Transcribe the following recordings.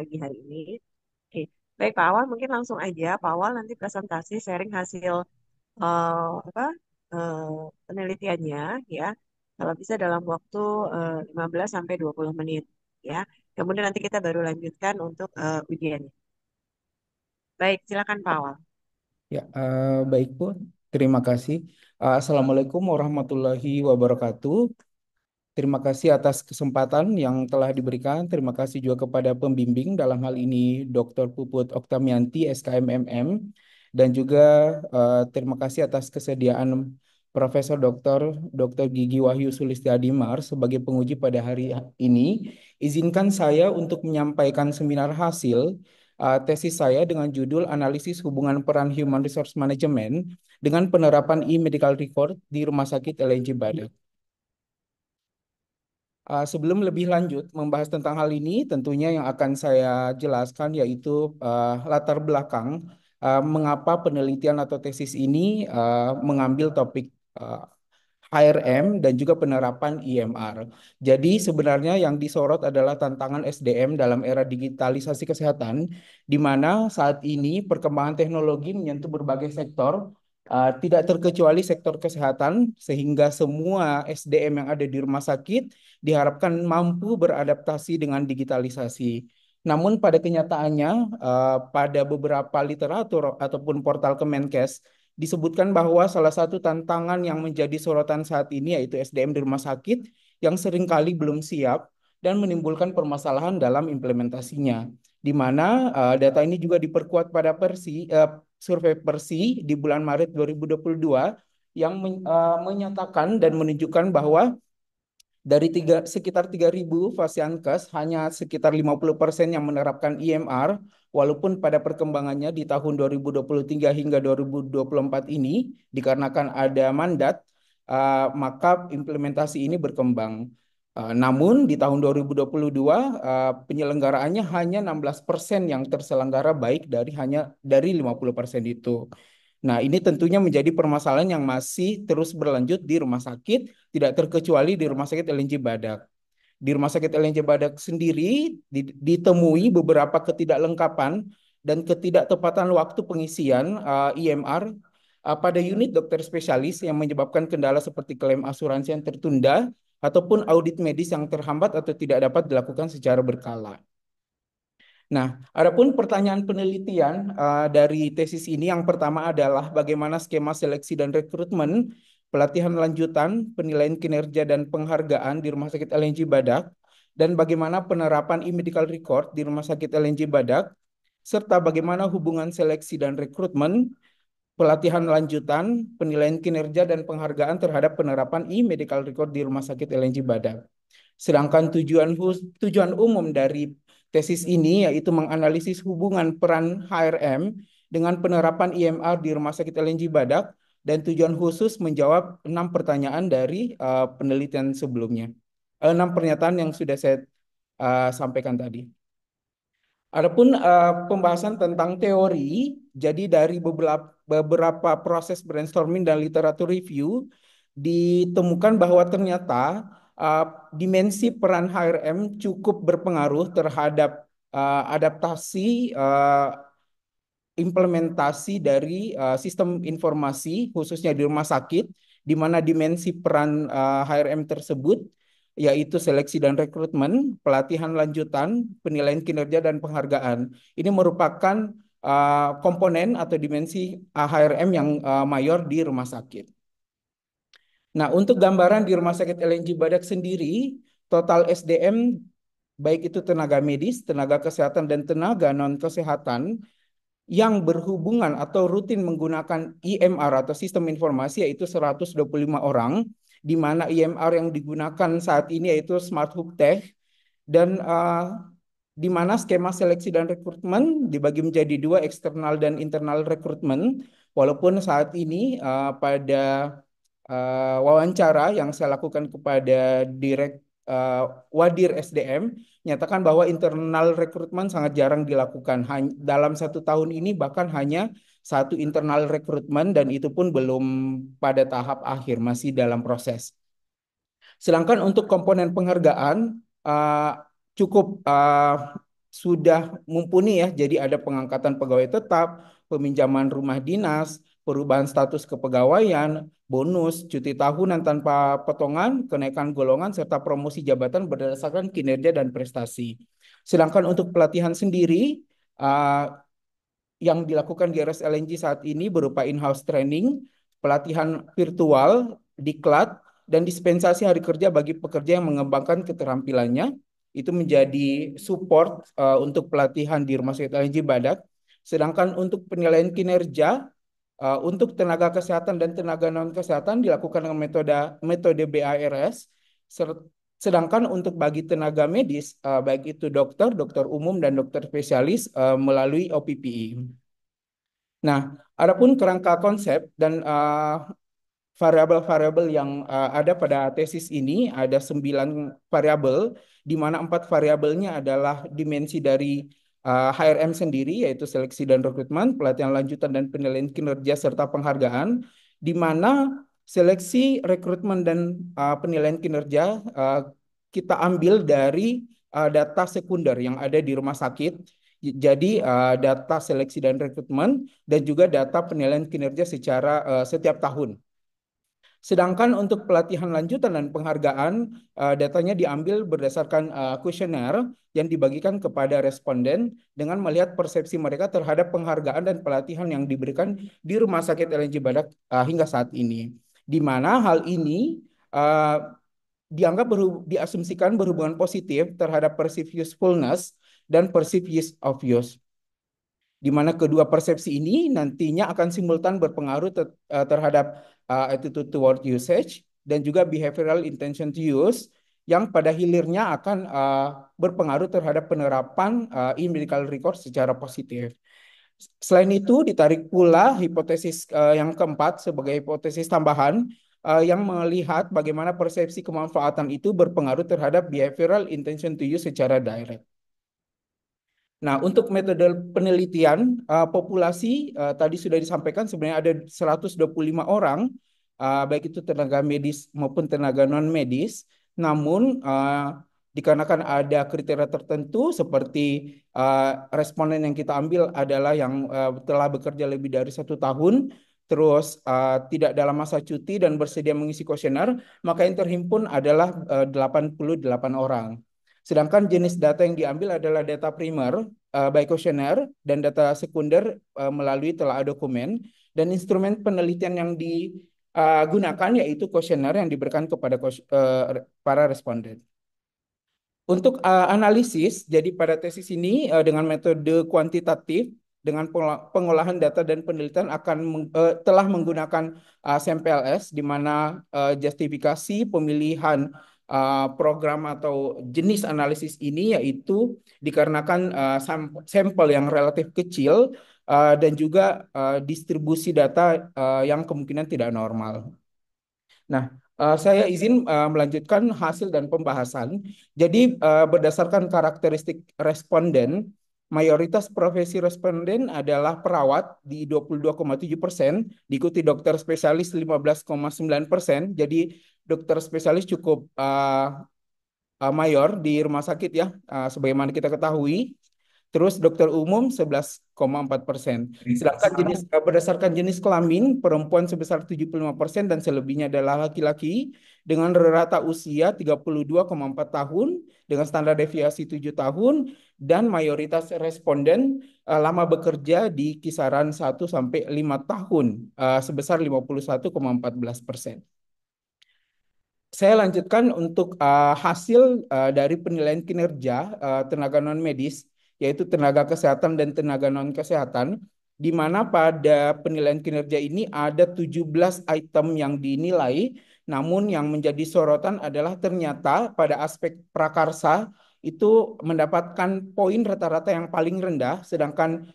pagi hari ini. Oke, baik Pak Awal, mungkin langsung aja Pak Awal nanti presentasi sharing hasil apa penelitiannya ya. Kalau bisa dalam waktu 15 sampai 20 menit ya. Kemudian nanti kita baru lanjutkan untuk ujiannya. Baik, silakan Pak Awal. Ya, baik Bu. Terima kasih. Assalamualaikum warahmatullahi wabarakatuh. Terima kasih atas kesempatan yang telah diberikan. Terima kasih juga kepada pembimbing dalam hal ini Dr. Puput Oktamianti, SKMMM, dan juga terima kasih atas kesediaan Profesor Dr. Gigi Wahyu Sulistiadimar sebagai penguji pada hari ini. Izinkan saya untuk menyampaikan seminar hasil tesis saya dengan judul Analisis Hubungan Peran Human Resource Management dengan penerapan e-medical record di Rumah Sakit LNJ Badak. Sebelum lebih lanjut membahas tentang hal ini, tentunya yang akan saya jelaskan yaitu latar belakang mengapa penelitian atau tesis ini mengambil topik HRM dan juga penerapan IMR. Jadi sebenarnya yang disorot adalah tantangan SDM dalam era digitalisasi kesehatan, di mana saat ini perkembangan teknologi menyentuh berbagai sektor, tidak terkecuali sektor kesehatan, sehingga semua SDM yang ada di rumah sakit diharapkan mampu beradaptasi dengan digitalisasi. Namun pada kenyataannya, pada beberapa literatur ataupun portal Kemenkes, disebutkan bahwa salah satu tantangan yang menjadi sorotan saat ini yaitu SDM di rumah sakit yang seringkali belum siap dan menimbulkan permasalahan dalam implementasinya. Di mana data ini juga diperkuat pada survei Persi di bulan Maret 2022 yang menyatakan dan menunjukkan bahwa dari sekitar 3.000 Fasiankes, hanya sekitar 50% yang menerapkan IMR, walaupun pada perkembangannya di tahun 2023 hingga 2024 ini, dikarenakan ada mandat, maka implementasi ini berkembang. Namun di tahun 2022, penyelenggaraannya hanya 16% yang terselenggara baik dari 50% itu. Nah, ini tentunya menjadi permasalahan yang masih terus berlanjut di rumah sakit, tidak terkecuali di Rumah Sakit LNJ Badak. Di Rumah Sakit LNJ Badak sendiri ditemui beberapa ketidaklengkapan dan ketidaktepatan waktu pengisian IMR pada unit dokter spesialis yang menyebabkan kendala seperti klaim asuransi yang tertunda ataupun audit medis yang terhambat atau tidak dapat dilakukan secara berkala. Nah, adapun pertanyaan penelitian dari tesis ini yang pertama adalah bagaimana skema seleksi dan rekrutmen, pelatihan lanjutan, penilaian kinerja dan penghargaan di Rumah Sakit LNJ Badak, dan bagaimana penerapan e-medical record di Rumah Sakit LNJ Badak, serta bagaimana hubungan seleksi dan rekrutmen, pelatihan lanjutan, penilaian kinerja dan penghargaan terhadap penerapan e-medical record di Rumah Sakit LNJ Badak. Sedangkan tujuan umum dari tesis ini yaitu menganalisis hubungan peran HRM dengan penerapan IMR di Rumah Sakit LNJ Badak dan tujuan khusus menjawab 6 pertanyaan dari penelitian sebelumnya. 6 pernyataan yang sudah saya sampaikan tadi. Adapun pembahasan tentang teori, jadi dari beberapa proses brainstorming dan literatur review, ditemukan bahwa ternyata uh, dimensi peran HRM cukup berpengaruh terhadap adaptasi implementasi dari sistem informasi khususnya di rumah sakit, di mana dimensi peran HRM tersebut yaitu seleksi dan rekrutmen, pelatihan lanjutan, penilaian kinerja dan penghargaan. Ini merupakan komponen atau dimensi HRM yang mayor di rumah sakit. Nah, untuk gambaran di Rumah Sakit LNJ Badak sendiri, total SDM baik itu tenaga medis, tenaga kesehatan dan tenaga non kesehatan yang berhubungan atau rutin menggunakan IMR atau sistem informasi yaitu 125 orang, di mana IMR yang digunakan saat ini yaitu Smart Hub Tech, dan di mana skema seleksi dan rekrutmen dibagi menjadi dua, eksternal dan internal rekrutmen, walaupun saat ini pada wawancara yang saya lakukan kepada direk uh, Wadir SDM nyatakan bahwa internal rekrutmen sangat jarang dilakukan. Dalam 1 tahun ini bahkan hanya satu internal rekrutmen dan itu pun belum pada tahap akhir, masih dalam proses. Sedangkan untuk komponen penghargaan cukup sudah mumpuni ya. Jadi ada pengangkatan pegawai tetap, peminjaman rumah dinas, perubahan status kepegawaian, bonus, cuti tahunan tanpa potongan, kenaikan golongan, serta promosi jabatan berdasarkan kinerja dan prestasi. Sedangkan untuk pelatihan sendiri, uh, yang dilakukan di RS LNG saat ini berupa in-house training, pelatihan virtual, diklat, dan dispensasi hari kerja bagi pekerja yang mengembangkan keterampilannya. Itu menjadi support untuk pelatihan di Rumah Sakit LNG Badak. Sedangkan untuk penilaian kinerja, untuk tenaga kesehatan dan tenaga non kesehatan dilakukan dengan metode metode BARS. Sedangkan untuk bagi tenaga medis, baik itu dokter, dokter umum dan dokter spesialis melalui OPPI. Nah, adapun kerangka konsep dan variabel-variabel yang ada pada tesis ini ada 9 variabel, di mana 4 variabelnya adalah dimensi dari HRM sendiri, yaitu seleksi dan rekrutmen, pelatihan lanjutan dan penilaian kinerja serta penghargaan, di mana seleksi, rekrutmen dan penilaian kinerja kita ambil dari data sekunder yang ada di rumah sakit. Jadi data seleksi dan rekrutmen dan juga data penilaian kinerja secara setiap tahun. Sedangkan untuk pelatihan lanjutan dan penghargaan, datanya diambil berdasarkan kuesioner yang dibagikan kepada responden dengan melihat persepsi mereka terhadap penghargaan dan pelatihan yang diberikan di Rumah Sakit LNJ Badak hingga saat ini. Di mana hal ini dianggap diasumsikan berhubungan positif terhadap perceived usefulness dan perceived use of use, di mana kedua persepsi ini nantinya akan simultan berpengaruh terhadap attitude toward usage dan juga behavioral intention to use yang pada hilirnya akan berpengaruh terhadap penerapan e-medical record secara positif. Selain itu, ditarik pula hipotesis yang keempat sebagai hipotesis tambahan yang melihat bagaimana persepsi kemanfaatan itu berpengaruh terhadap behavioral intention to use secara direct. Nah, untuk metode penelitian populasi tadi sudah disampaikan sebenarnya ada 125 orang, baik itu tenaga medis maupun tenaga non medis. Namun dikarenakan ada kriteria tertentu seperti responden yang kita ambil adalah yang telah bekerja lebih dari 1 tahun, terus tidak dalam masa cuti dan bersedia mengisi kuesioner, maka yang terhimpun adalah 88 orang. Sedangkan jenis data yang diambil adalah data primer by kuesioner dan data sekunder melalui telaah dokumen, dan instrumen penelitian yang digunakan yaitu kuesioner yang diberikan kepada para responden. Untuk analisis, jadi pada tesis ini dengan metode kuantitatif dengan pengolahan data dan penelitian telah menggunakan SAMPLS, di mana justifikasi pemilihan program atau jenis analisis ini yaitu dikarenakan sampel yang relatif kecil dan juga distribusi data yang kemungkinan tidak normal. Nah, saya izin melanjutkan hasil dan pembahasan. Jadi, berdasarkan karakteristik responden, mayoritas profesi responden adalah perawat di 22,7%, diikuti dokter spesialis 15,9%. Jadi, dokter spesialis cukup mayor di rumah sakit ya, sebagaimana kita ketahui. Terus dokter umum 11,4%. Sedangkan berdasarkan jenis kelamin, perempuan sebesar 75% dan selebihnya adalah laki-laki dengan rata usia 32,4 tahun dengan standar deviasi 7 tahun, dan mayoritas responden lama bekerja di kisaran 1 sampai 5 tahun sebesar 51,14%. Saya lanjutkan untuk hasil dari penilaian kinerja tenaga non medis, yaitu tenaga kesehatan dan tenaga non kesehatan, di mana pada penilaian kinerja ini ada 17 item yang dinilai, namun yang menjadi sorotan adalah ternyata pada aspek prakarsa itu mendapatkan poin rata-rata yang paling rendah, sedangkan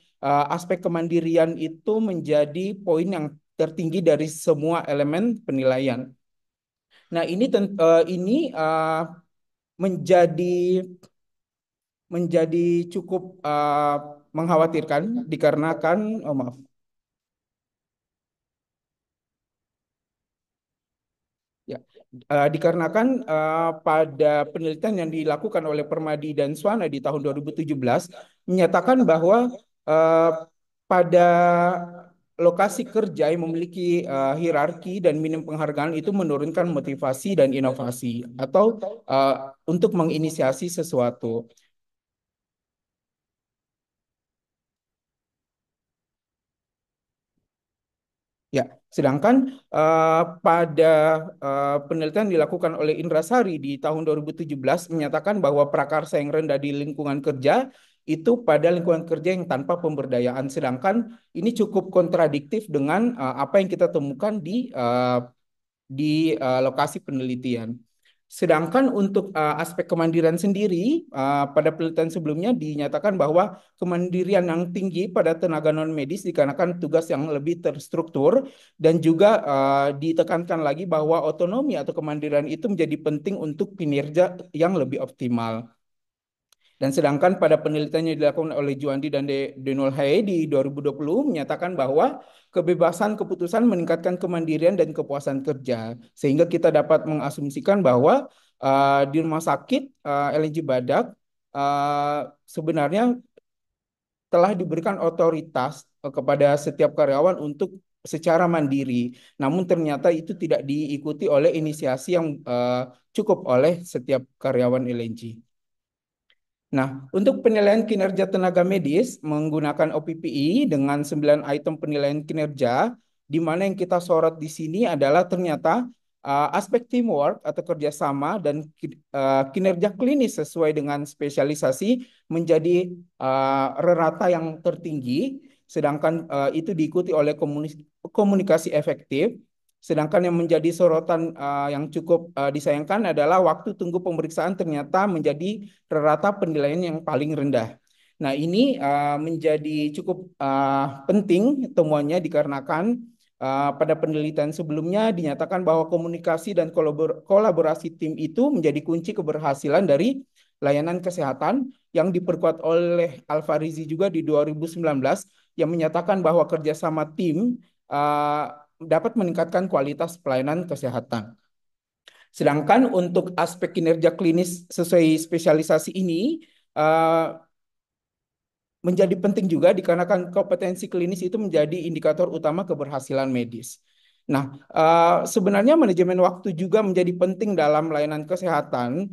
aspek kemandirian itu menjadi poin yang tertinggi dari semua elemen penilaian. Nah, ini menjadi menjadi cukup mengkhawatirkan dikarenakan maaf. Ya, Dikarenakan pada penelitian yang dilakukan oleh Permadi dan Swana di tahun 2017 menyatakan bahwa eh, pada lokasi kerja yang memiliki hierarki dan minim penghargaan itu menurunkan motivasi dan inovasi atau eh, untuk menginisiasi sesuatu. Ya, sedangkan pada penelitian dilakukan oleh Indra Sari di tahun 2017 menyatakan bahwa prakarsa yang rendah di lingkungan kerja itu pada lingkungan kerja yang tanpa pemberdayaan. Sedangkan ini cukup kontradiktif dengan apa yang kita temukan di lokasi penelitian. Sedangkan untuk aspek kemandirian sendiri, pada penelitian sebelumnya dinyatakan bahwa kemandirian yang tinggi pada tenaga non medis dikarenakan tugas yang lebih terstruktur dan juga ditekankan lagi bahwa otonomi atau kemandirian itu menjadi penting untuk kinerja yang lebih optimal. Dan sedangkan pada penelitian yang dilakukan oleh Juandi dan Denol Haye di 2020 menyatakan bahwa kebebasan keputusan meningkatkan kemandirian dan kepuasan kerja. Sehingga kita dapat mengasumsikan bahwa di rumah sakit LNJ Badak sebenarnya telah diberikan otoritas kepada setiap karyawan untuk secara mandiri. Namun ternyata itu tidak diikuti oleh inisiasi yang cukup oleh setiap karyawan LNJ. Nah, untuk penilaian kinerja tenaga medis menggunakan OPPI dengan 9 item penilaian kinerja, di mana yang kita sorot di sini adalah ternyata aspek teamwork atau kerjasama dan kinerja klinis sesuai dengan spesialisasi menjadi rata yang tertinggi, sedangkan itu diikuti oleh komunikasi efektif. Sedangkan yang menjadi sorotan yang cukup disayangkan adalah waktu tunggu pemeriksaan ternyata menjadi rata penilaian yang paling rendah. Nah, ini menjadi cukup penting temuannya dikarenakan pada penelitian sebelumnya dinyatakan bahwa komunikasi dan kolaborasi tim itu menjadi kunci keberhasilan dari layanan kesehatan yang diperkuat oleh Alfarizi juga di 2019 yang menyatakan bahwa kerjasama tim dapat meningkatkan kualitas pelayanan kesehatan. Sedangkan untuk aspek kinerja klinis sesuai spesialisasi ini uh, menjadi penting juga dikarenakan kompetensi klinis itu menjadi indikator utama keberhasilan medis. Nah, sebenarnya manajemen waktu juga menjadi penting dalam layanan kesehatan.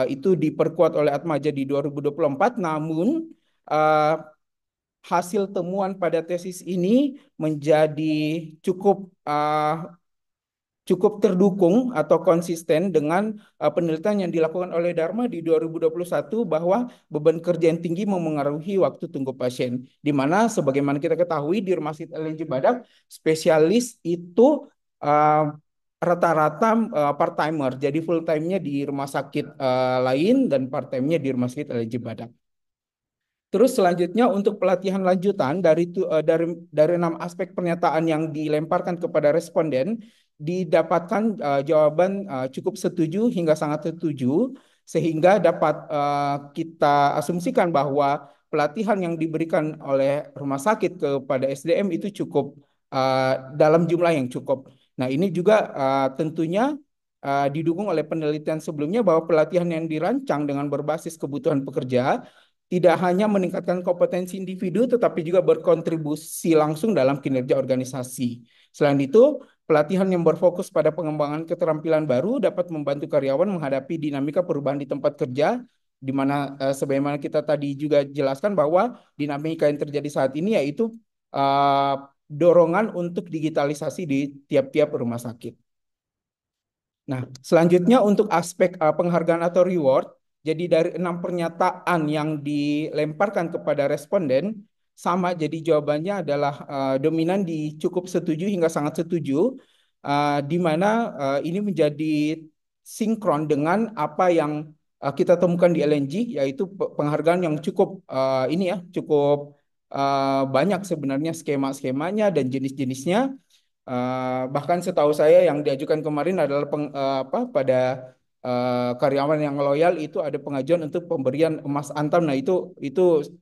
Itu diperkuat oleh Atmaja di 2024, namun uh, hasil temuan pada tesis ini menjadi cukup cukup terdukung atau konsisten dengan penelitian yang dilakukan oleh Dharma di 2021 bahwa beban kerja yang tinggi memengaruhi waktu tunggu pasien. Di mana sebagaimana kita ketahui di Rumah Sakit LNJ Badak, spesialis itu uh, rata-rata part-timer. Jadi full time-nya di rumah sakit lain dan part-time-nya di Rumah Sakit LNJ Badak. Terus selanjutnya untuk pelatihan lanjutan dari 6 aspek pernyataan yang dilemparkan kepada responden didapatkan jawaban cukup setuju hingga sangat setuju sehingga dapat kita asumsikan bahwa pelatihan yang diberikan oleh rumah sakit kepada SDM itu cukup dalam jumlah yang cukup. Nah, ini juga tentunya didukung oleh penelitian sebelumnya bahwa pelatihan yang dirancang dengan berbasis kebutuhan pekerja tidak hanya meningkatkan kompetensi individu, tetapi juga berkontribusi langsung dalam kinerja organisasi. Selain itu, pelatihan yang berfokus pada pengembangan keterampilan baru dapat membantu karyawan menghadapi dinamika perubahan di tempat kerja, di mana sebagaimana kita tadi juga jelaskan bahwa dinamika yang terjadi saat ini yaitu uh, dorongan untuk digitalisasi di tiap-tiap rumah sakit. Nah, selanjutnya untuk aspek penghargaan atau reward, jadi dari 6 pernyataan yang dilemparkan kepada responden, sama jadi jawabannya adalah dominan di cukup setuju hingga sangat setuju, di mana ini menjadi sinkron dengan apa yang kita temukan di LNG, yaitu penghargaan yang cukup ini ya, cukup banyak sebenarnya skema-skemanya dan jenis-jenisnya. Bahkan setahu saya yang diajukan kemarin adalah apa pada karyawan yang loyal itu ada pengajuan untuk pemberian emas antam. Nah, itu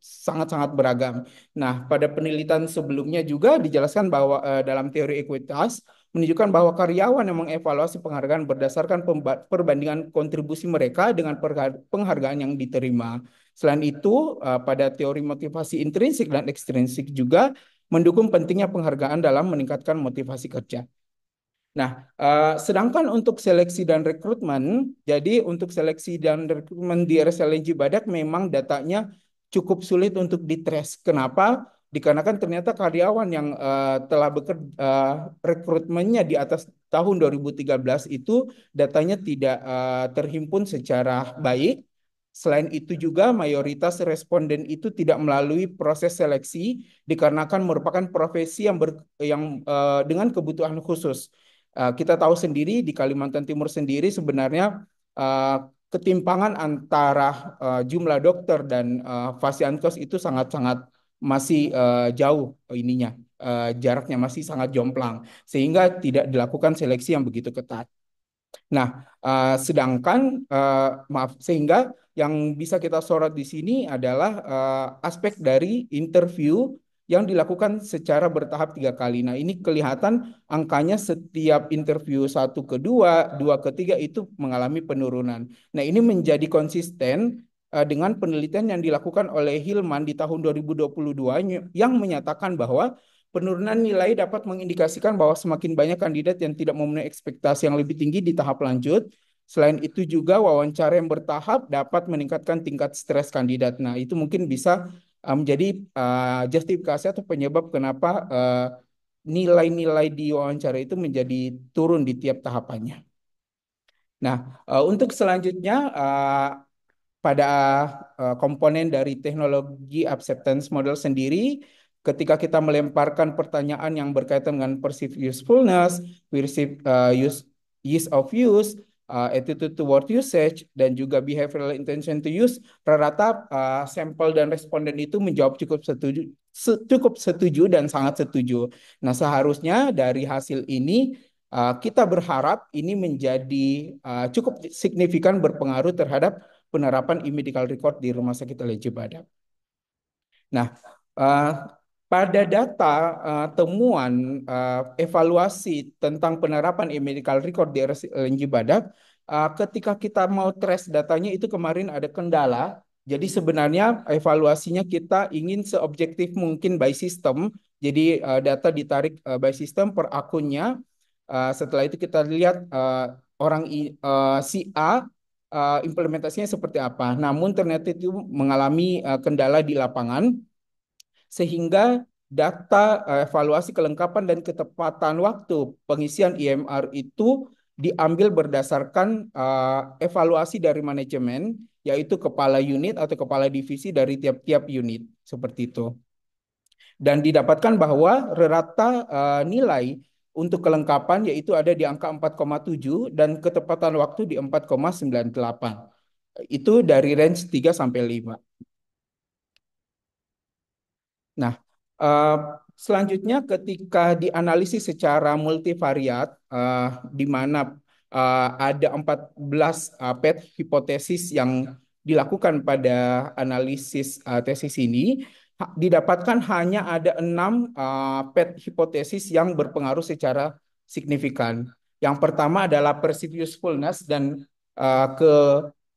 sangat-sangat beragam. Nah, pada penelitian sebelumnya juga dijelaskan bahwa dalam teori ekuitas menunjukkan bahwa karyawan yang mengevaluasi penghargaan berdasarkan perbandingan kontribusi mereka dengan penghargaan yang diterima. Selain itu, pada teori motivasi intrinsik dan ekstrinsik juga mendukung pentingnya penghargaan dalam meningkatkan motivasi kerja. Nah, sedangkan untuk seleksi dan rekrutmen, jadi untuk seleksi dan rekrutmen di RSLNJ Badak memang datanya cukup sulit untuk ditrace. Kenapa? Dikarenakan ternyata karyawan yang telah bekerja rekrutmennya di atas tahun 2013 itu datanya tidak terhimpun secara baik. Selain itu juga mayoritas responden itu tidak melalui proses seleksi dikarenakan merupakan profesi yang dengan kebutuhan khusus. Kita tahu sendiri di Kalimantan Timur sendiri sebenarnya uh, ketimpangan antara jumlah dokter dan fasiankes itu sangat-sangat masih jauh ininya. Jaraknya masih sangat jomplang sehingga tidak dilakukan seleksi yang begitu ketat. Nah, sedangkan maaf sehingga yang bisa kita sorot di sini adalah aspek dari interview yang dilakukan secara bertahap 3 kali. Nah, ini kelihatan angkanya setiap interview satu ke dua, dua ke tiga itu mengalami penurunan. Nah, ini menjadi konsisten dengan penelitian yang dilakukan oleh Hilman di tahun 2022 yang menyatakan bahwa penurunan nilai dapat mengindikasikan bahwa semakin banyak kandidat yang tidak memenuhi ekspektasi yang lebih tinggi di tahap lanjut. Selain itu juga wawancara yang bertahap dapat meningkatkan tingkat stres kandidat. Nah, itu mungkin bisa menjadi justifikasi atau penyebab kenapa nilai-nilai di wawancara itu menjadi turun di tiap tahapannya. Nah, untuk selanjutnya pada komponen dari teknologi acceptance model sendiri, ketika kita melemparkan pertanyaan yang berkaitan dengan perceived usefulness, perceived use of use, attitude toward usage, dan juga behavioral intention to use, rata-rata sampel dan responden itu menjawab cukup setuju dan sangat setuju. Nah, seharusnya dari hasil ini kita berharap ini menjadi cukup signifikan berpengaruh terhadap penerapan e-medical record di Rumah Sakit LJ Badak. Nah, uh, pada data temuan evaluasi tentang penerapan e-medical record di RSLNJ Badak, ketika kita mau trace datanya itu kemarin ada kendala. Jadi sebenarnya evaluasinya kita ingin seobjektif mungkin by system. Jadi data ditarik by system per akunnya. Setelah itu kita lihat si A implementasinya seperti apa. Namun ternyata itu mengalami kendala di lapangan sehingga data evaluasi kelengkapan dan ketepatan waktu pengisian IMR itu diambil berdasarkan evaluasi dari manajemen, yaitu kepala unit atau kepala divisi dari tiap-tiap unit seperti itu. Dan didapatkan bahwa rata nilai untuk kelengkapan yaitu ada di angka 4,7 dan ketepatan waktu di 4,98. Itu dari range 3 sampai 5. Nah, eh, selanjutnya ketika dianalisis secara multivariat, di mana ada 14 PET hipotesis yang dilakukan pada analisis tesis ini, didapatkan hanya ada 6 PET hipotesis yang berpengaruh secara signifikan. Yang pertama adalah perceived usefulness dan ke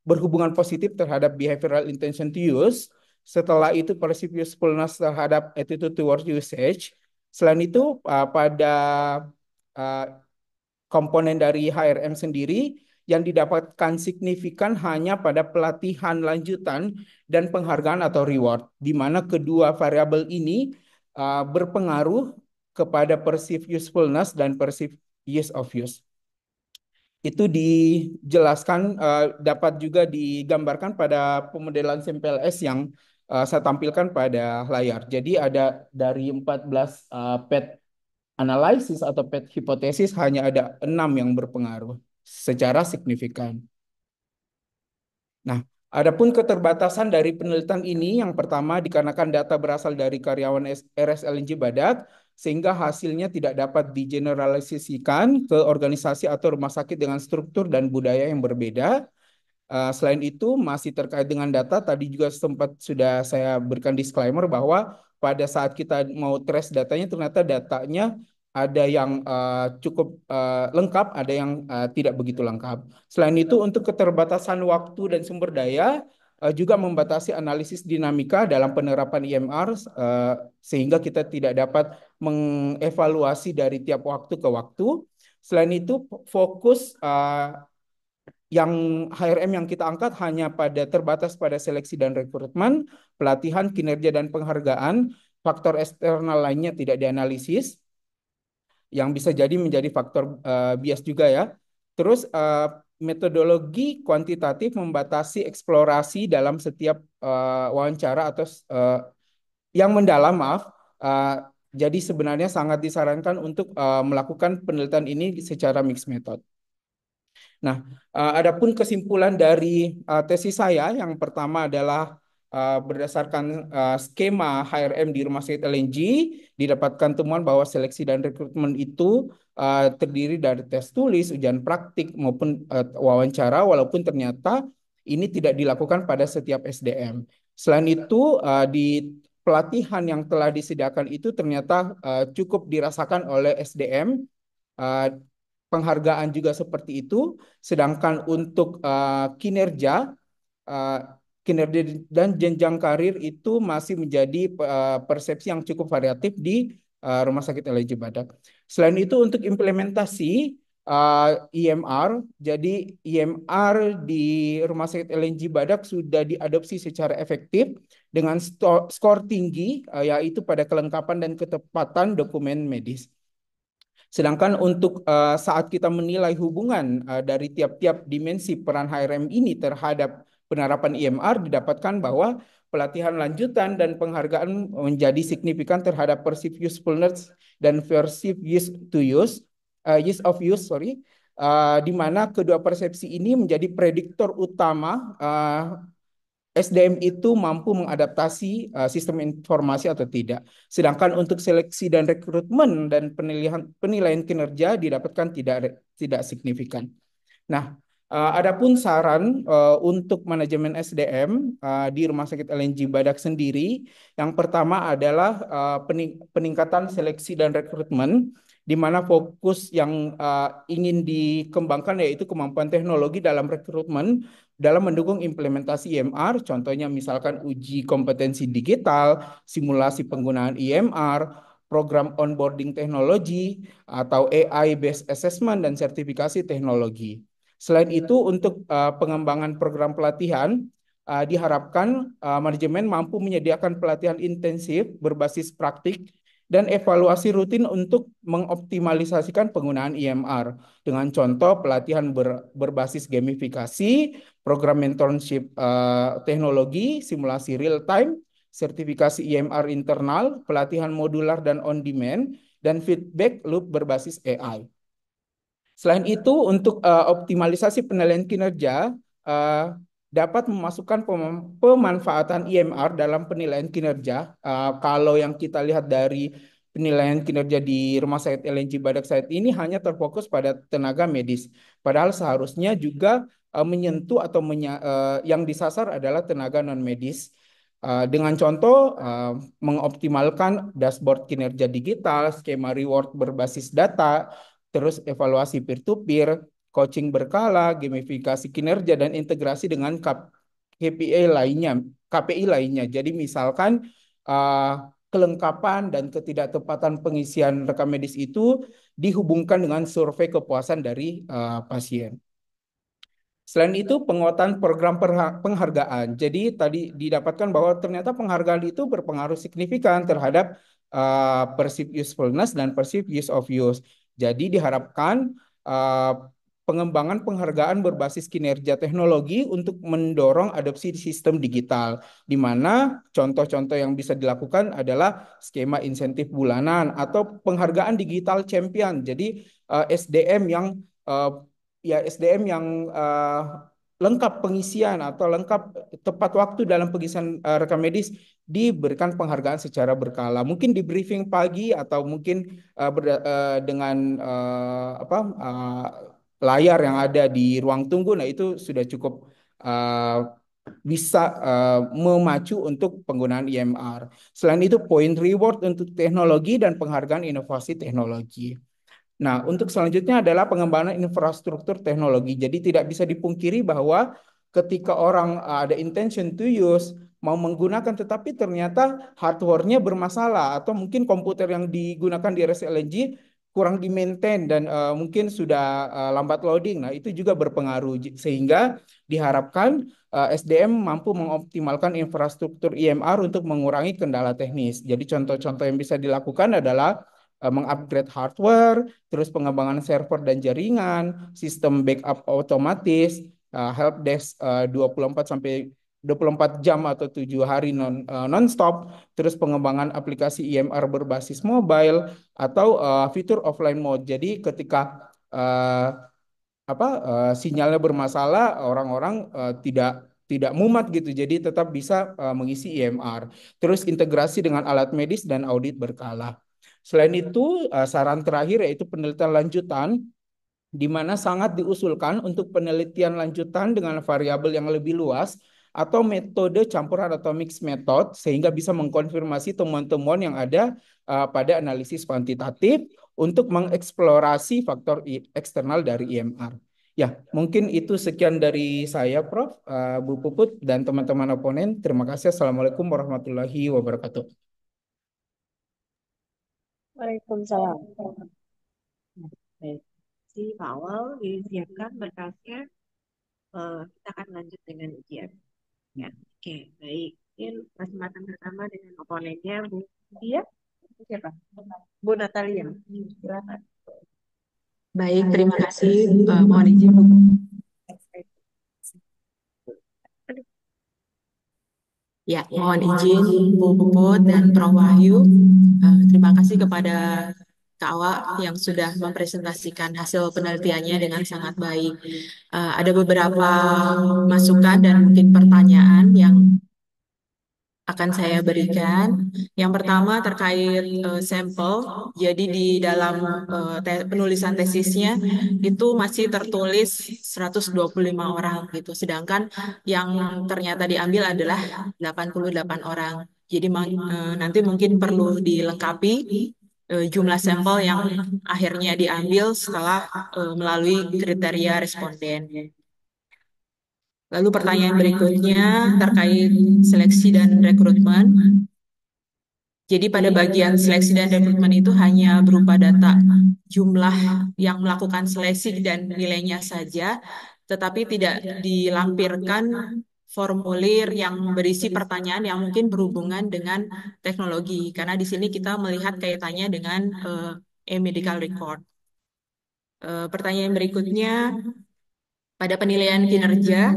berhubungan positif terhadap behavioral intention to use. Setelah itu perceived usefulness terhadap attitude towards usage. Selain itu pada uh, komponen dari HRM sendiri yang didapatkan signifikan hanya pada pelatihan lanjutan dan penghargaan atau reward, di mana kedua variabel ini berpengaruh kepada perceived usefulness dan perceived use of use. Itu dijelaskan dapat juga digambarkan pada pemodelan SMPLS yang saya tampilkan pada layar. Jadi ada dari 14 PET analisis atau PET hipotesis hanya ada 6 yang berpengaruh secara signifikan. Nah, Adapun keterbatasan dari penelitian ini, yang pertama dikarenakan data berasal dari karyawan RSLNJ Badak, sehingga hasilnya tidak dapat digeneralisasikan ke organisasi atau rumah sakit dengan struktur dan budaya yang berbeda. Selain itu, masih terkait dengan data, tadi juga sempat sudah saya berikan disclaimer bahwa pada saat kita mau trace datanya, ternyata datanya ada yang cukup lengkap, ada yang tidak begitu lengkap. Selain itu, untuk keterbatasan waktu dan sumber daya, juga membatasi analisis dinamika dalam penerapan IMR, sehingga kita tidak dapat mengevaluasi dari tiap waktu ke waktu. Selain itu, fokus yang HRM yang kita angkat hanya terbatas pada seleksi dan rekrutmen, pelatihan, kinerja dan penghargaan, faktor eksternal lainnya tidak dianalisis, yang bisa jadi menjadi faktor bias juga ya. Terus metodologi kuantitatif membatasi eksplorasi dalam setiap wawancara atau yang mendalam, maaf. Eh, jadi sebenarnya sangat disarankan untuk melakukan penelitian ini secara mixed method. Nah, adapun kesimpulan dari tesis saya, yang pertama adalah berdasarkan skema HRM di Rumah Sakit LNG, didapatkan temuan bahwa seleksi dan rekrutmen itu terdiri dari tes tulis, ujian praktik, maupun wawancara, walaupun ternyata ini tidak dilakukan pada setiap SDM. Selain itu, di pelatihan yang telah disediakan itu ternyata cukup dirasakan oleh SDM. Uh, Penghargaan juga seperti itu. Sedangkan untuk uh, kinerja dan jenjang karir itu masih menjadi persepsi yang cukup variatif di Rumah Sakit LJ Badak. Selain itu untuk implementasi IMR, jadi IMR di Rumah Sakit LNG Badak sudah diadopsi secara efektif dengan skor tinggi, yaitu pada kelengkapan dan ketepatan dokumen medis. Sedangkan untuk saat kita menilai hubungan dari tiap-tiap dimensi peran HRM ini terhadap penerapan IMR, didapatkan bahwa pelatihan lanjutan dan penghargaan menjadi signifikan terhadap perceived usefulness dan perceived use of use, sorry, di mana kedua persepsi ini menjadi prediktor utama SDM itu mampu mengadaptasi sistem informasi atau tidak. Sedangkan untuk seleksi dan rekrutmen dan penilaian kinerja didapatkan tidak signifikan. Nah, adapun saran untuk manajemen SDM di Rumah Sakit LNG Badak sendiri, yang pertama adalah peningkatan seleksi dan rekrutmen, di mana fokus yang ingin dikembangkan yaitu kemampuan teknologi dalam rekrutmen dalam mendukung implementasi IMR, contohnya misalkan uji kompetensi digital, simulasi penggunaan IMR, program onboarding teknologi, atau AI-based assessment dan sertifikasi teknologi. Selain itu, untuk pengembangan program pelatihan, diharapkan manajemen mampu menyediakan pelatihan intensif berbasis praktik dan evaluasi rutin untuk mengoptimalisasikan penggunaan IMR dengan contoh pelatihan berbasis gamifikasi, program mentorship teknologi, simulasi real time, sertifikasi IMR internal, pelatihan modular dan on demand, dan feedback loop berbasis AI. Selain itu, untuk optimalisasi penilaian kinerja, uh, dapat memasukkan pemanfaatan IMR dalam penilaian kinerja. Kalau yang kita lihat dari penilaian kinerja di Rumah Sakit LNG Badak saat ini hanya terfokus pada tenaga medis. Padahal seharusnya juga menyentuh atau yang disasar adalah tenaga non-medis. Dengan contoh, mengoptimalkan dashboard kinerja digital, skema reward berbasis data, terus evaluasi peer-to-peer, coaching berkala, gamifikasi kinerja, dan integrasi dengan KPI lainnya. KPI lainnya. Jadi misalkan kelengkapan dan ketidaktepatan pengisian rekam medis itu dihubungkan dengan survei kepuasan dari pasien. Selain itu, penguatan program penghargaan. Jadi tadi didapatkan bahwa ternyata penghargaan itu berpengaruh signifikan terhadap perceived usefulness dan perceived use of use. Jadi diharapkan pengembangan penghargaan berbasis kinerja teknologi untuk mendorong adopsi sistem digital, di mana contoh-contoh yang bisa dilakukan adalah skema insentif bulanan atau penghargaan digital champion. Jadi SDM yang uh, SDM yang lengkap pengisian atau lengkap tepat waktu dalam pengisian rekam medis diberikan penghargaan secara berkala. Mungkin di briefing pagi atau mungkin dengan layar yang ada di ruang tunggu. Nah, itu sudah cukup uh, bisa memacu untuk penggunaan IMR. Selain itu, point reward untuk teknologi dan penghargaan inovasi teknologi. Nah, untuk selanjutnya adalah pengembangan infrastruktur teknologi. Jadi tidak bisa dipungkiri bahwa ketika orang ada intention to use, mau menggunakan tetapi ternyata hardware-nya bermasalah atau mungkin komputer yang digunakan di RSLNG kurang di-maintain dan mungkin sudah lambat loading. Nah, itu juga berpengaruh sehingga diharapkan SDM mampu mengoptimalkan infrastruktur IMR untuk mengurangi kendala teknis. Jadi contoh-contoh yang bisa dilakukan adalah mengupgrade hardware, terus pengembangan server dan jaringan, sistem backup otomatis, help desk 24 sampai 24 jam atau 7 hari non-stop, terus pengembangan aplikasi IMR berbasis mobile atau fitur offline mode. Jadi ketika sinyalnya bermasalah, orang-orang tidak tidak mumat gitu. Jadi tetap bisa mengisi IMR. Terus integrasi dengan alat medis dan audit berkala. Selain itu, saran terakhir yaitu penelitian lanjutan di mana sangat diusulkan untuk penelitian lanjutan dengan variabel yang lebih luas atau metode campuran atau mixed method sehingga bisa mengkonfirmasi temuan-temuan yang ada pada analisis kuantitatif untuk mengeksplorasi faktor eksternal dari IMR. Ya, mungkin itu sekian dari saya, Prof. Bu Puput dan teman-teman oponen. Terima kasih. Assalamualaikum warahmatullahi wabarakatuh. Waalaikumsalam. Nah, baik. Si Pak Awal disiapkan berkasnya. Kita akan lanjut dengan ujian. Ya, oke, baik. Mungkin kesempatan pertama dengan oponennya Bu Dia, siapa? Bu Natalia. Silakan. Baik, terima kasih. Mohon izin, Bu. Ya, mohon izin Bu Puput dan Prof Wahyu. Terima kasih kepada Kak Awa yang sudah mempresentasikan hasil penelitiannya dengan sangat baik. Ada beberapa masukan dan mungkin pertanyaan yang akan saya berikan. Yang pertama terkait sampel. Jadi di dalam penulisan tesisnya itu masih tertulis 125 orang gitu. Sedangkan yang ternyata diambil adalah 88 orang. Jadi nanti mungkin perlu dilengkapi jumlah sampel yang akhirnya diambil setelah melalui kriteria responden. Lalu pertanyaan berikutnya terkait seleksi dan rekrutmen. Jadi pada bagian seleksi dan rekrutmen itu hanya berupa data jumlah yang melakukan seleksi dan nilainya saja, tetapi tidak dilampirkan formulir yang berisi pertanyaan yang mungkin berhubungan dengan teknologi. Karena di sini kita melihat kaitannya dengan e-medical record. Pertanyaan berikutnya, pada penilaian kinerja,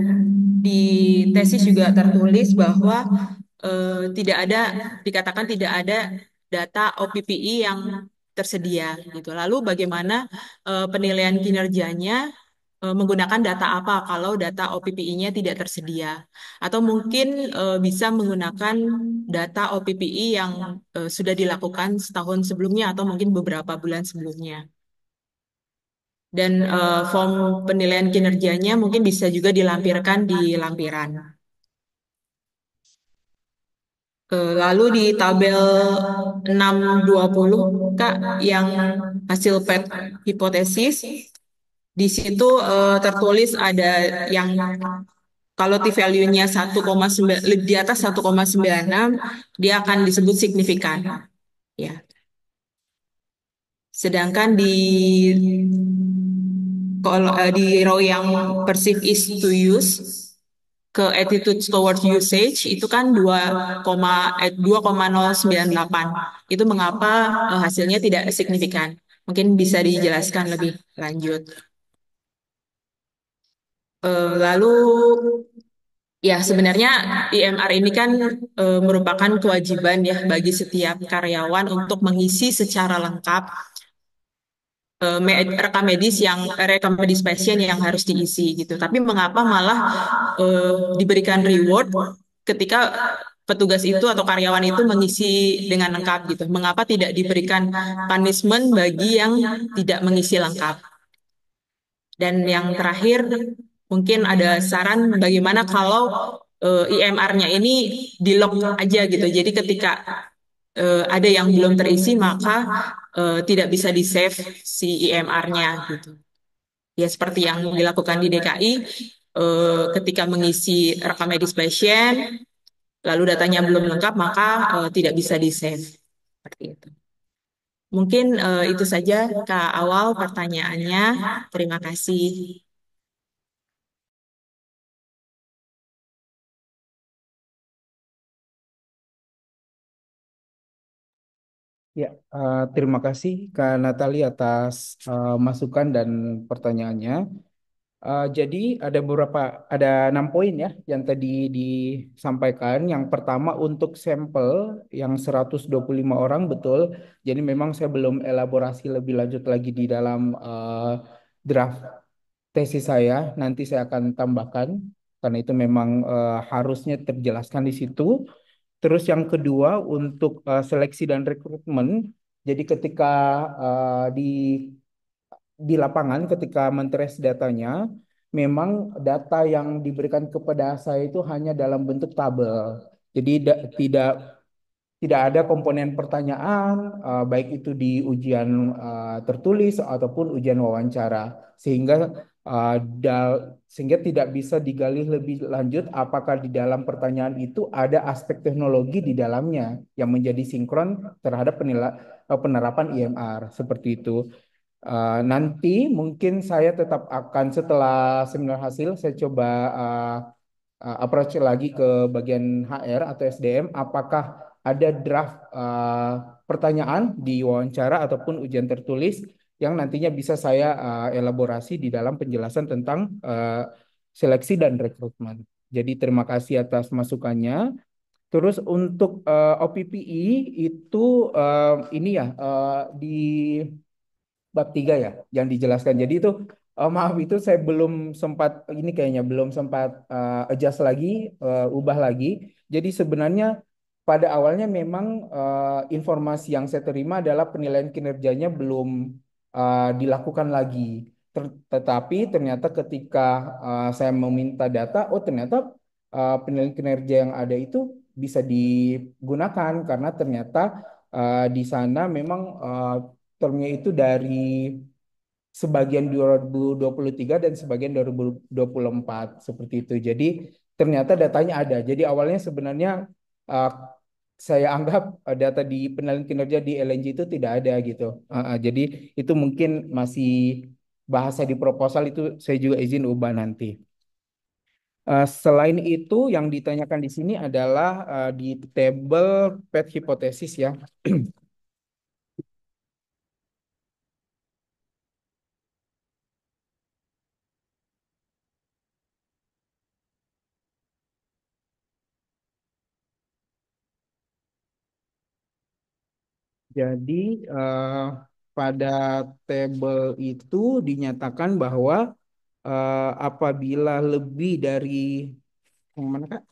di tesis juga tertulis bahwa tidak ada, dikatakan tidak ada data OPPI yang tersedia gitu. Lalu bagaimana penilaian kinerjanya menggunakan data apa kalau data OPPI-nya tidak tersedia? Atau mungkin bisa menggunakan data OPPI yang sudah dilakukan setahun sebelumnya atau mungkin beberapa bulan sebelumnya. Dan form penilaian kinerjanya mungkin bisa juga dilampirkan di lampiran. Lalu di tabel 620 Kak yang hasil PET hipotesis di situ tertulis ada yang kalau t-value-nya 1,9 di atas 1,96 dia akan disebut signifikan ya. Sedangkan di row yang perceived is to use ke attitude towards usage itu kan 2,098. Itu mengapa hasilnya tidak signifikan. Mungkin bisa dijelaskan lebih lanjut. Lalu ya sebenarnya IMR ini kan merupakan kewajiban ya bagi setiap karyawan untuk mengisi secara lengkap rekam medis rekam medis pasien yang harus diisi gitu. Tapi mengapa malah diberikan reward ketika petugas itu atau karyawan itu mengisi dengan lengkap gitu? Mengapa tidak diberikan punishment bagi yang tidak mengisi lengkap? Dan yang terakhir, mungkin ada saran bagaimana kalau IMR-nya ini di-lock aja gitu. Jadi ketika ada yang belum terisi, maka tidak bisa di-save si IMR-nya gitu. Ya seperti yang dilakukan di DKI, ketika mengisi rekam medis pasien, lalu datanya belum lengkap, maka tidak bisa di-save. Seperti itu. Mungkin itu saja Kak Awal pertanyaannya. Terima kasih. Ya, terima kasih Kak Natali atas masukan dan pertanyaannya. Jadi ada 6 poin ya yang tadi disampaikan. Yang pertama untuk sampel yang 125 orang betul. Jadi memang saya belum elaborasi lebih lanjut lagi di dalam draft tesis saya. Nanti saya akan tambahkan karena itu memang harusnya terjelaskan di situ. Terus yang kedua untuk seleksi dan rekrutmen. Jadi ketika di lapangan ketika mentrace datanya, memang data yang diberikan kepada saya itu hanya dalam bentuk tabel. Jadi tidak ada komponen pertanyaan, baik itu di ujian tertulis ataupun ujian wawancara, sehingga uh, sehingga tidak bisa digali lebih lanjut apakah di dalam pertanyaan itu ada aspek teknologi di dalamnya yang menjadi sinkron terhadap penerapan IMR seperti itu. Nanti mungkin saya tetap akan setelah seminar hasil saya coba approach lagi ke bagian HR atau SDM apakah ada draft pertanyaan di wawancara ataupun ujian tertulis yang nantinya bisa saya elaborasi di dalam penjelasan tentang seleksi dan rekrutmen. Jadi terima kasih atas masukannya. Terus untuk OPPI itu ini ya di bab 3 ya yang dijelaskan. Jadi itu maaf itu saya belum sempat ini kayaknya belum sempat adjust lagi, ubah lagi. Jadi sebenarnya pada awalnya memang informasi yang saya terima adalah penilaian kinerjanya belum dilakukan lagi. Tetapi ternyata ketika saya meminta data, oh ternyata penilaian kinerja yang ada itu bisa digunakan karena ternyata di sana memang termnya itu dari sebagian 2023 dan sebagian 2024 seperti itu. Jadi ternyata datanya ada. Jadi awalnya sebenarnya uh, saya anggap data di penilaian kinerja di LNG itu tidak ada gitu. Jadi itu mungkin masih bahasa di proposal itu saya juga izin ubah nanti. Selain itu yang ditanyakan di sini adalah di table PET hipotesis ya. Jadi eh, pada tabel itu dinyatakan bahwa apabila lebih dari yang mana Kak?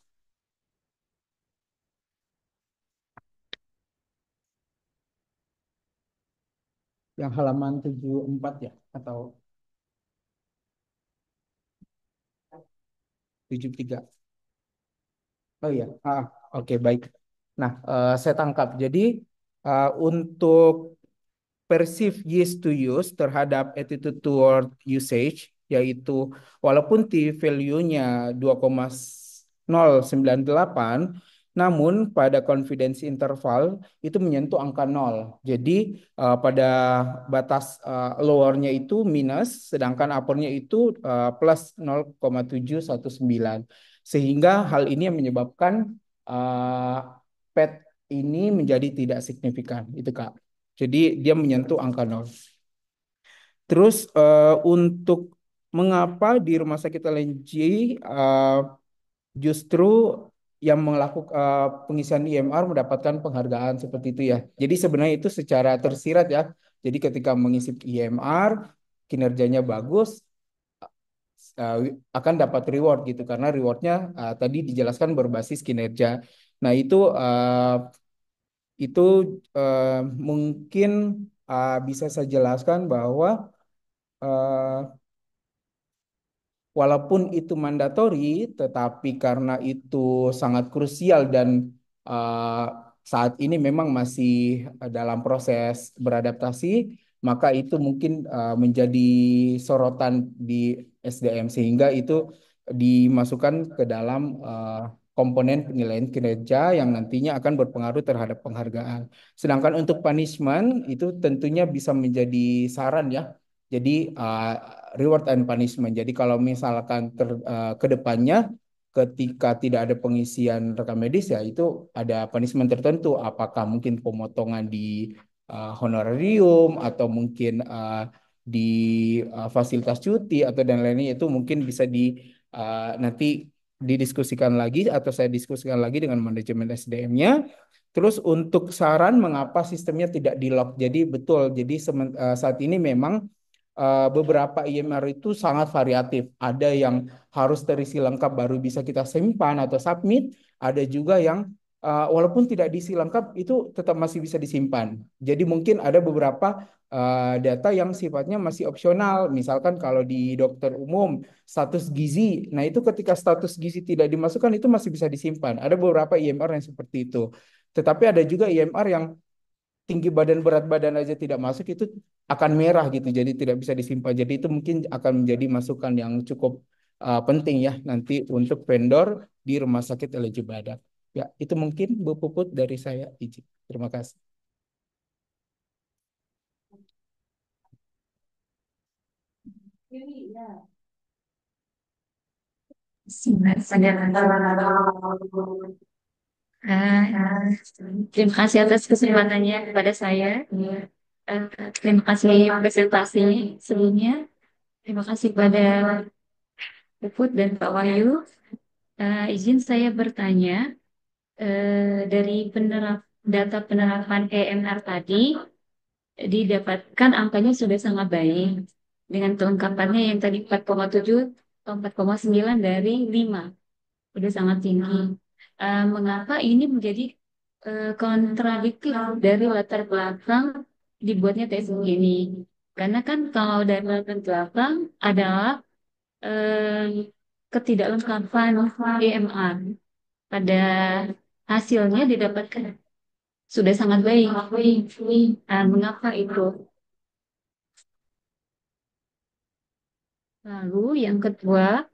Yang halaman 74 ya atau 73? Oh iya, oke baik. Nah, saya tangkap. Jadi untuk perceived use to use terhadap attitude toward usage yaitu walaupun T value-nya 2,098 namun pada confidence interval itu menyentuh angka 0. Jadi pada batas lowernya itu minus sedangkan uppernya itu plus 0,719 sehingga hal ini yang menyebabkan PET ini menjadi tidak signifikan itu Kak. Jadi dia menyentuh angka 0. Terus untuk mengapa di rumah sakit LNG justru yang melakukan pengisian IMR mendapatkan penghargaan seperti itu ya. Jadi sebenarnya itu secara tersirat ya. Jadi ketika mengisi IMR, kinerjanya bagus, uh, akan dapat reward gitu karena rewardnya tadi dijelaskan berbasis kinerja. Nah itu uh, mungkin bisa saya jelaskan bahwa uh, walaupun itu mandatori, tetapi karena itu sangat krusial dan uh, saat ini memang masih dalam proses beradaptasi, maka itu mungkin menjadi sorotan di SDM sehingga itu dimasukkan ke dalam komponen penilaian kinerja yang nantinya akan berpengaruh terhadap penghargaan. Sedangkan untuk punishment itu tentunya bisa menjadi saran ya. Jadi reward and punishment. Jadi kalau misalkan ke depannya ketika tidak ada pengisian rekam medis ya itu ada punishment tertentu. Apakah mungkin pemotongan di honorarium atau mungkin di fasilitas cuti atau dan lainnya itu mungkin bisa nanti didiskusikan lagi atau saya diskusikan lagi dengan manajemen SDM-nya. Terus untuk saran mengapa sistemnya tidak di lock. Jadi betul. Jadi saat ini memang beberapa IMR itu sangat variatif. Ada yang harus terisi lengkap baru bisa kita simpan atau submit. Ada juga yang walaupun tidak diisi lengkap itu tetap masih bisa disimpan. Jadi mungkin ada beberapa data yang sifatnya masih opsional. Misalkan kalau di dokter umum status gizi, nah itu ketika status gizi tidak dimasukkan itu masih bisa disimpan. Ada beberapa IMR yang seperti itu. Tetapi ada juga IMR yang tinggi badan berat badan aja tidak masuk itu akan merah gitu jadi tidak bisa disimpan jadi itu mungkin akan menjadi masukan yang cukup penting ya nanti untuk vendor di rumah sakit LJ Badak ya itu mungkin Bu Puput dari saya izin terima kasih. Ah, terima kasih atas kesempatannya kepada saya. Eh, Terima kasih presentasinya sebelumnya. Terima kasih kepada Puput dan Pak Wahyu. Izin saya bertanya, dari data penerapan EMR tadi, didapatkan angkanya sudah sangat baik. Dengan kelengkapannya yang tadi 4,7 atau 4,9 dari 5. Udah sangat tinggi. Mengapa ini menjadi kontradiktif dari latar belakang dibuatnya tes ini? Karena kan kalau dari latar belakang adalah ketidaklengkapan EMR pada hasilnya didapatkan sudah sangat baik. Mengapa itu? Lalu yang kedua,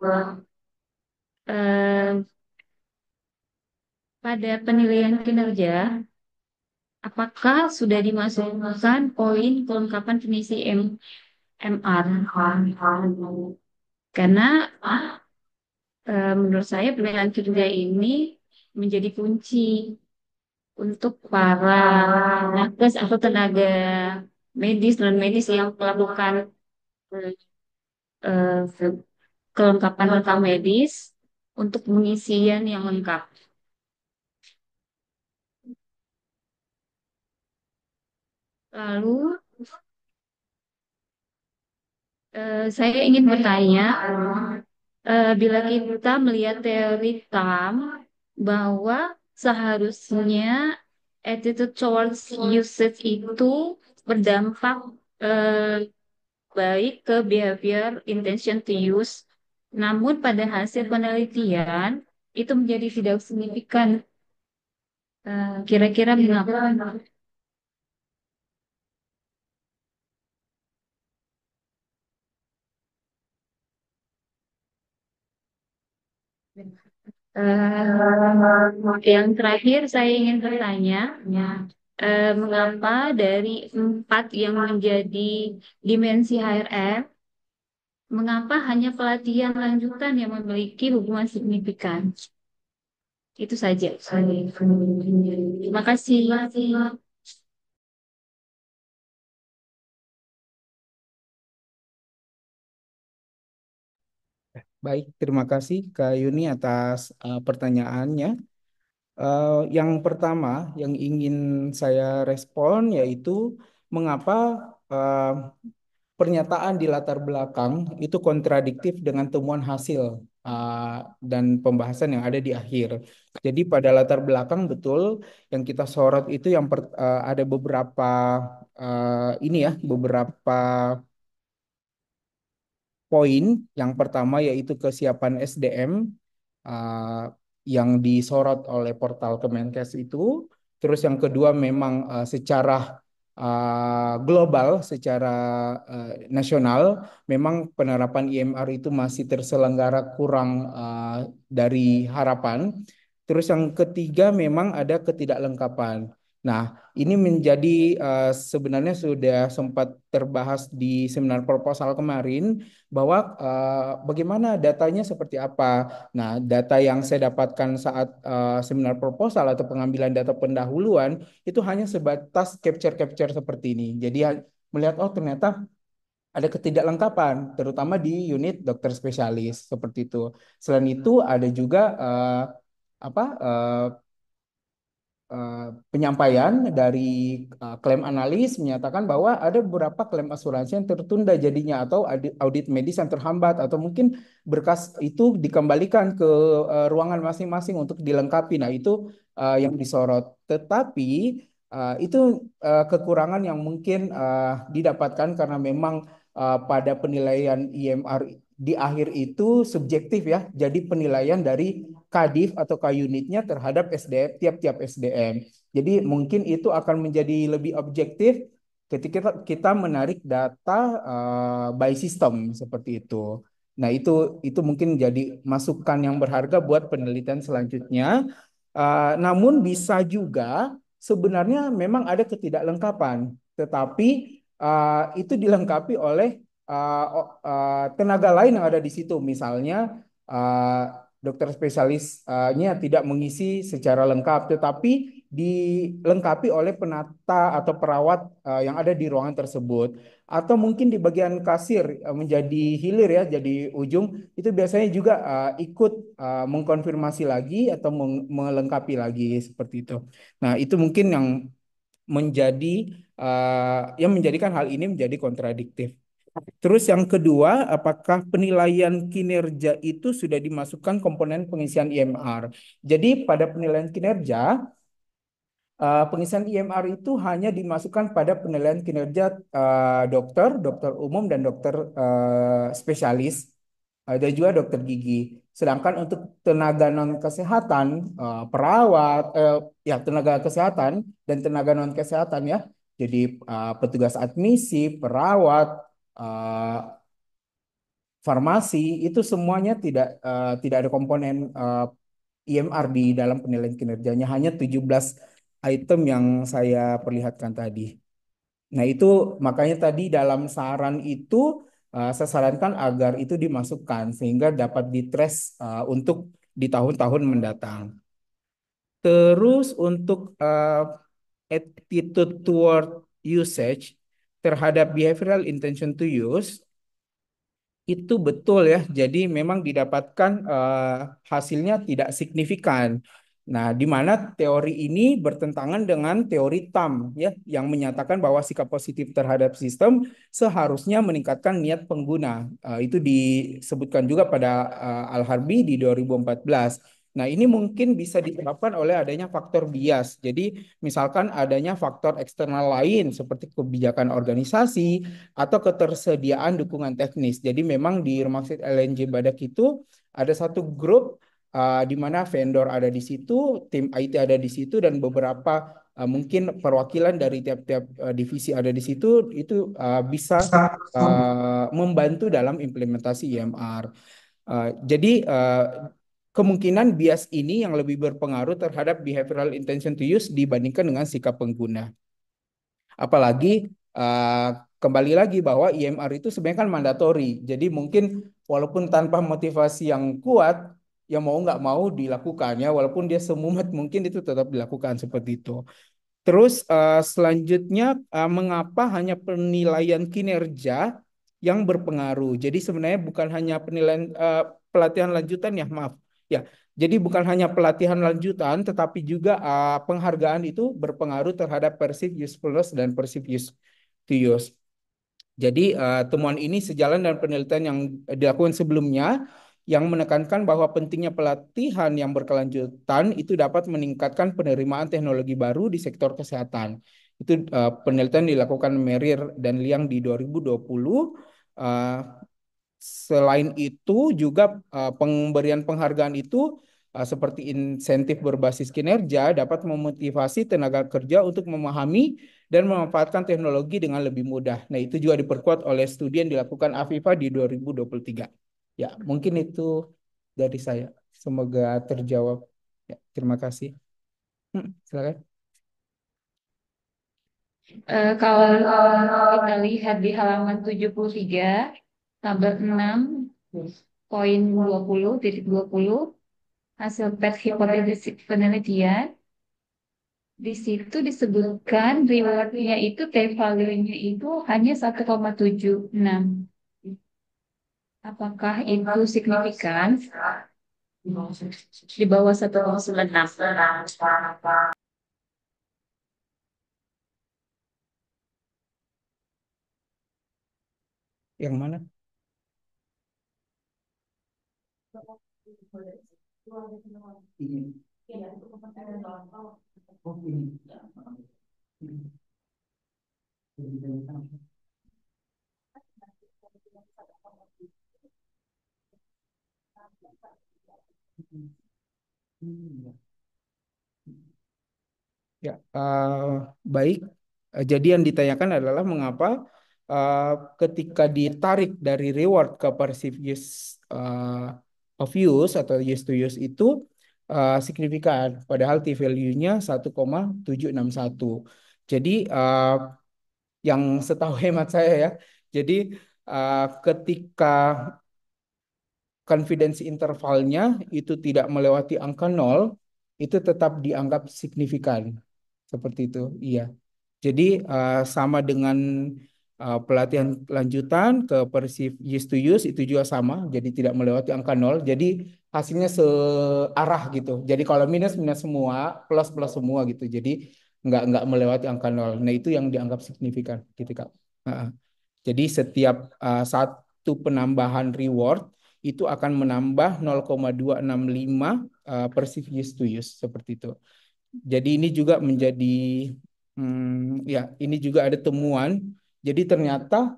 eh, pada penilaian kinerja, apakah sudah dimasukkan poin kelengkapan pengisi MR? Karena menurut saya penilaian kinerja ini menjadi kunci untuk para nakes atau tenaga medis non medis yang melakukan eh, kelengkapan rekam medis untuk pengisian yang lengkap. Lalu saya ingin bertanya, bila kita melihat teori TAM bahwa seharusnya attitude towards usage itu berdampak eh, baik ke behavior intention to use, namun pada hasil penelitian itu menjadi tidak signifikan. Kira-kira mengapa? Yang terakhir saya ingin bertanya, mengapa dari 4 yang menjadi dimensi HRM, mengapa hanya pelatihan lanjutan yang memiliki hubungan signifikan? Itu saja. Terima kasih. Baik terima kasih Kak Yuni atas pertanyaannya. Yang pertama yang ingin saya respon yaitu mengapa eh, pernyataan di latar belakang itu kontradiktif dengan temuan hasil uh, dan pembahasan yang ada di akhir. Jadi pada latar belakang betul yang kita sorot itu ada beberapa ini ya, beberapa poin. Yang pertama yaitu kesiapan SDM uh, yang disorot oleh portal Kemenkes itu. Terus yang kedua memang secara global, secara nasional, memang penerapan IMR itu masih terselenggara kurang dari harapan. Terus yang ketiga memang ada ketidaklengkapan. Nah, ini menjadi sebenarnya sudah sempat terbahas di seminar proposal kemarin bahwa bagaimana datanya seperti apa. Nah, data yang saya dapatkan saat seminar proposal atau pengambilan data pendahuluan itu hanya sebatas capture-capture seperti ini. Jadi melihat oh ternyata ada ketidaklengkapan, terutama di unit dokter spesialis seperti itu. Selain itu ada juga apa penyampaian dari klaim analis menyatakan bahwa ada beberapa klaim asuransi yang tertunda jadinya atau audit medis yang terhambat atau mungkin berkas itu dikembalikan ke ruangan masing-masing untuk dilengkapi. Nah, itu yang disorot. Tetapi itu kekurangan yang mungkin didapatkan karena memang pada penilaian IMR di akhir itu subjektif ya. Jadi penilaian dari Kadif atau K-unitnya terhadap SDM tiap-tiap SDM. Jadi mungkin itu akan menjadi lebih objektif ketika kita menarik data by system seperti itu. Nah, itu mungkin jadi masukan yang berharga buat penelitian selanjutnya. Namun bisa juga sebenarnya memang ada ketidaklengkapan, tetapi itu dilengkapi oleh tenaga lain yang ada di situ. Misalnya uh, dokter spesialisnya tidak mengisi secara lengkap, tetapi dilengkapi oleh penata atau perawat yang ada di ruangan tersebut. Atau mungkin di bagian kasir menjadi hilir ya, jadi ujung, itu biasanya juga ikut mengkonfirmasi lagi atau melengkapi lagi seperti itu. Nah, itu mungkin yang menjadi yang menjadikan hal ini menjadi kontradiktif. Terus yang kedua, apakah penilaian kinerja itu sudah dimasukkan komponen pengisian IMR? Jadi pada penilaian kinerja, pengisian IMR itu hanya dimasukkan pada penilaian kinerja dokter umum dan dokter spesialis dan juga dokter gigi. Sedangkan untuk tenaga non kesehatan, perawat, ya tenaga kesehatan dan tenaga non kesehatan ya, jadi petugas admisi, perawat, eh, farmasi itu semuanya tidak ada komponen IMR di dalam penilaian kinerjanya, hanya 17 item yang saya perlihatkan tadi. Nah, itu makanya tadi dalam saran itu saya sarankan agar itu dimasukkan sehingga dapat ditrace untuk di tahun-tahun mendatang. Terus untuk attitude toward usage terhadap behavioral intention to use itu betul ya. Jadi memang didapatkan hasilnya tidak signifikan. Nah, di mana teori ini bertentangan dengan teori TAM ya yang menyatakan bahwa sikap positif terhadap sistem seharusnya meningkatkan niat pengguna. Itu disebutkan juga pada Al-Harbi di 2014. Nah, ini mungkin bisa diterapkan oleh adanya faktor bias. Jadi, misalkan adanya faktor eksternal lain seperti kebijakan organisasi, atau ketersediaan dukungan teknis. Jadi memang di Rumah Sakit LNJ Badak itu ada satu grup di mana vendor ada di situ, tim IT ada di situ, dan beberapa mungkin perwakilan dari tiap-tiap divisi ada di situ, itu bisa membantu dalam implementasi IMR. Jadi kemungkinan bias ini yang lebih berpengaruh terhadap behavioral intention to use dibandingkan dengan sikap pengguna. Apalagi uh, kembali lagi bahwa IMR itu sebenarnya kan mandatori. Jadi mungkin walaupun tanpa motivasi yang kuat, ya mau nggak mau dilakukan ya. Walaupun dia semumet mungkin itu tetap dilakukan seperti itu. Terus selanjutnya mengapa hanya penilaian kinerja yang berpengaruh? Jadi sebenarnya bukan hanya penilaian pelatihan lanjutan ya, maaf. Ya, jadi bukan hanya pelatihan lanjutan, tetapi juga penghargaan itu berpengaruh terhadap perceived usefulness dan perceived use to use. Jadi temuan ini sejalan dengan penelitian yang dilakukan sebelumnya yang menekankan bahwa pentingnya pelatihan yang berkelanjutan itu dapat meningkatkan penerimaan teknologi baru di sektor kesehatan. Itu penelitian dilakukan Merir dan Liang di 2020. Uh, Selain itu juga pemberian penghargaan itu seperti insentif berbasis kinerja dapat memotivasi tenaga kerja untuk memahami dan memanfaatkan teknologi dengan lebih mudah. Nah, itu juga diperkuat oleh studi yang dilakukan Afifa di 2023. Ya, mungkin itu dari saya. Semoga terjawab. Ya, terima kasih. Silakan. Kalau kita lihat di halaman 73, tabel 6, poin 20.20, hasil PET hipotesis penelitian, di situ disebutkan rewardnya itu T-value-nya itu hanya 1,76. Apakah itu signifikan di bawah 1,96? Yang mana? Ini. Oh, ini. Hmm. Ya, baik. Jadi yang ditanyakan adalah mengapa uh, ketika ditarik dari reward ke perceived use of use atau use to use itu signifikan, padahal T-value-nya 1,761. Jadi yang setahu hemat saya ya, jadi ketika confidence intervalnya itu tidak melewati angka nol, itu tetap dianggap signifikan. Seperti itu, iya. Jadi sama dengan pelatihan lanjutan ke Persif use to use itu juga sama, jadi tidak melewati angka nol. Jadi hasilnya searah gitu. Jadi kalau minus minus semua, plus plus semua gitu. Jadi nggak melewati angka nol. Nah itu yang dianggap signifikan, gitu Kak. Heeh. Jadi setiap satu penambahan reward itu akan menambah 0,265 Persif use to use seperti itu. Jadi ini juga menjadi ya ini juga ada temuan. Jadi ternyata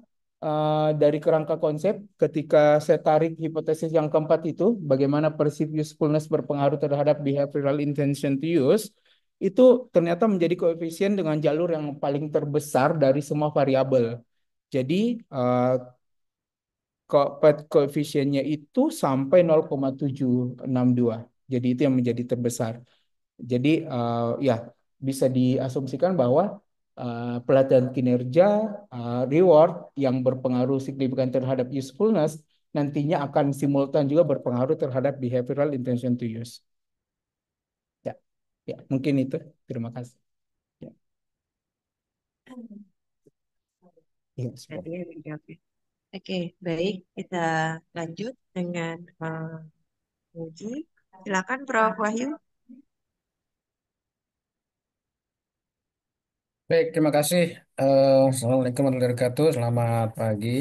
dari kerangka konsep ketika saya tarik hipotesis yang keempat itu bagaimana perceived usefulness berpengaruh terhadap behavioral intention to use itu ternyata menjadi koefisien dengan jalur yang paling terbesar dari semua variabel. Jadi koefisiennya itu sampai 0,762. Jadi itu yang menjadi terbesar. Jadi ya bisa diasumsikan bahwa pelatihan kinerja reward yang berpengaruh signifikan terhadap usefulness nantinya akan simultan juga berpengaruh terhadap behavioral intention to use. Ya, ya mungkin itu. Terima kasih. Ya, ya, Tadi yang dijawabnya. Oke, baik. Kita lanjut dengan Uji. Silakan Prof. Wahyu. Baik, terima kasih. Assalamualaikum warahmatullahi wabarakatuh. Selamat pagi.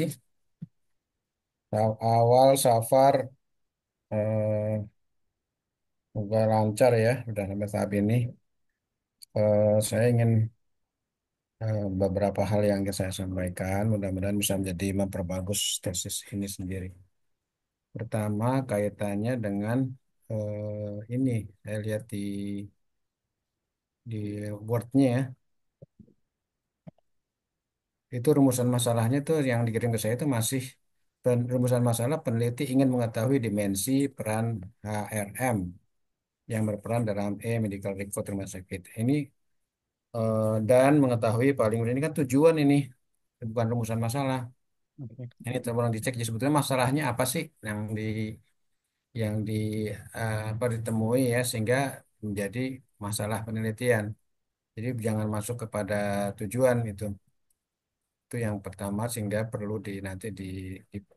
Awal Safar eh, semoga lancar ya, udah sampai tahap ini. Saya ingin beberapa hal yang ingin saya sampaikan, mudah-mudahan bisa menjadi memperbagus tesis ini sendiri. Pertama, kaitannya dengan ini, saya lihat di Word-nya ya, itu rumusan masalahnya tuh yang dikirim ke saya itu masih rumusan masalah peneliti ingin mengetahui dimensi peran HRM yang berperan dalam medical record rumah sakit. Ini dan mengetahui paling ini kan tujuan ini bukan rumusan masalah. Ini tolong dicek jadi sebetulnya masalahnya apa sih yang di apa ditemui ya sehingga menjadi masalah penelitian. Jadi jangan masuk kepada tujuan itu. Itu yang pertama sehingga perlu nanti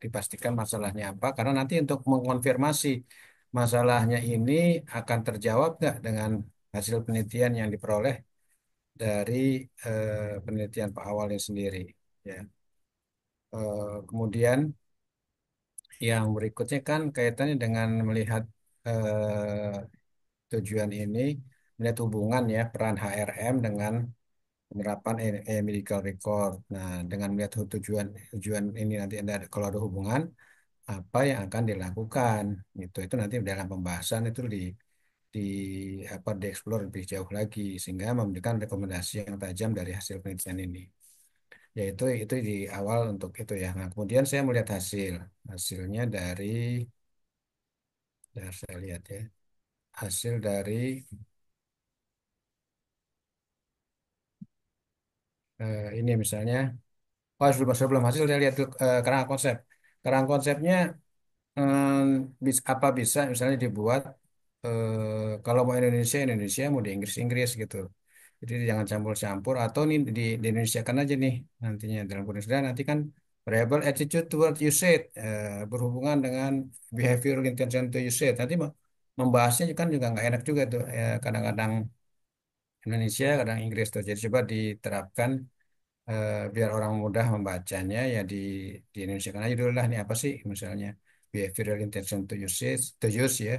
dipastikan masalahnya apa karena nanti untuk mengonfirmasi masalahnya ini akan terjawab nggak dengan hasil penelitian yang diperoleh dari penelitian Pak Awalnya sendiri ya. Kemudian yang berikutnya kan kaitannya dengan melihat tujuan ini, melihat hubungan ya peran HRM dengan penerapan medical record. Nah, dengan melihat tujuan tujuan ini nanti kalau ada hubungan apa yang akan dilakukan gitu. Itu nanti dalam pembahasan itu di dieksplor lebih jauh lagi sehingga memberikan rekomendasi yang tajam dari hasil penelitian ini. Yaitu itu di awal untuk itu ya. Nah, kemudian saya melihat hasilnya dari saya lihat ya, hasil dari ini misalnya, oh sebelum hasil saya lihat dulu, kerangka konsep. Kerangka konsepnya apa bisa misalnya dibuat kalau mau Indonesia Indonesia, mau di Inggris Inggris gitu. Jadi jangan campur-campur atau nih di Indonesia kan aja nih nantinya dalam kondisi nanti kan variable attitude toward usage berhubungan dengan behavioral intention to usage. Nanti membahasnya kan juga nggak enak juga tuh. Kadang-kadang Indonesia, kadang Inggris tuh. Jadi coba diterapkan biar orang mudah membacanya ya di Indonesia kan aja dulu lah nih apa sih misalnya behavioral intention to use ya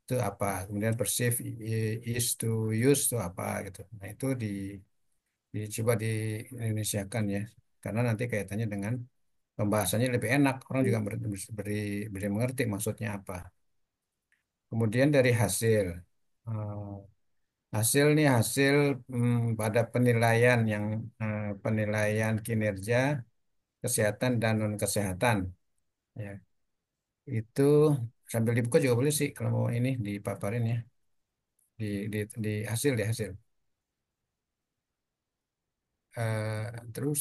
itu apa, kemudian perceive is to use itu apa gitu. Nah itu dicoba di Indonesiakan ya karena nanti kaitannya dengan pembahasannya lebih enak, orang juga beri mengerti maksudnya apa. Kemudian dari hasil. Eh, Hasil nih hasil pada penilaian penilaian kinerja kesehatan dan non kesehatan ya itu sambil dibuka juga boleh sih kalau mau ini dipaparin ya di hasil ya hasil. Terus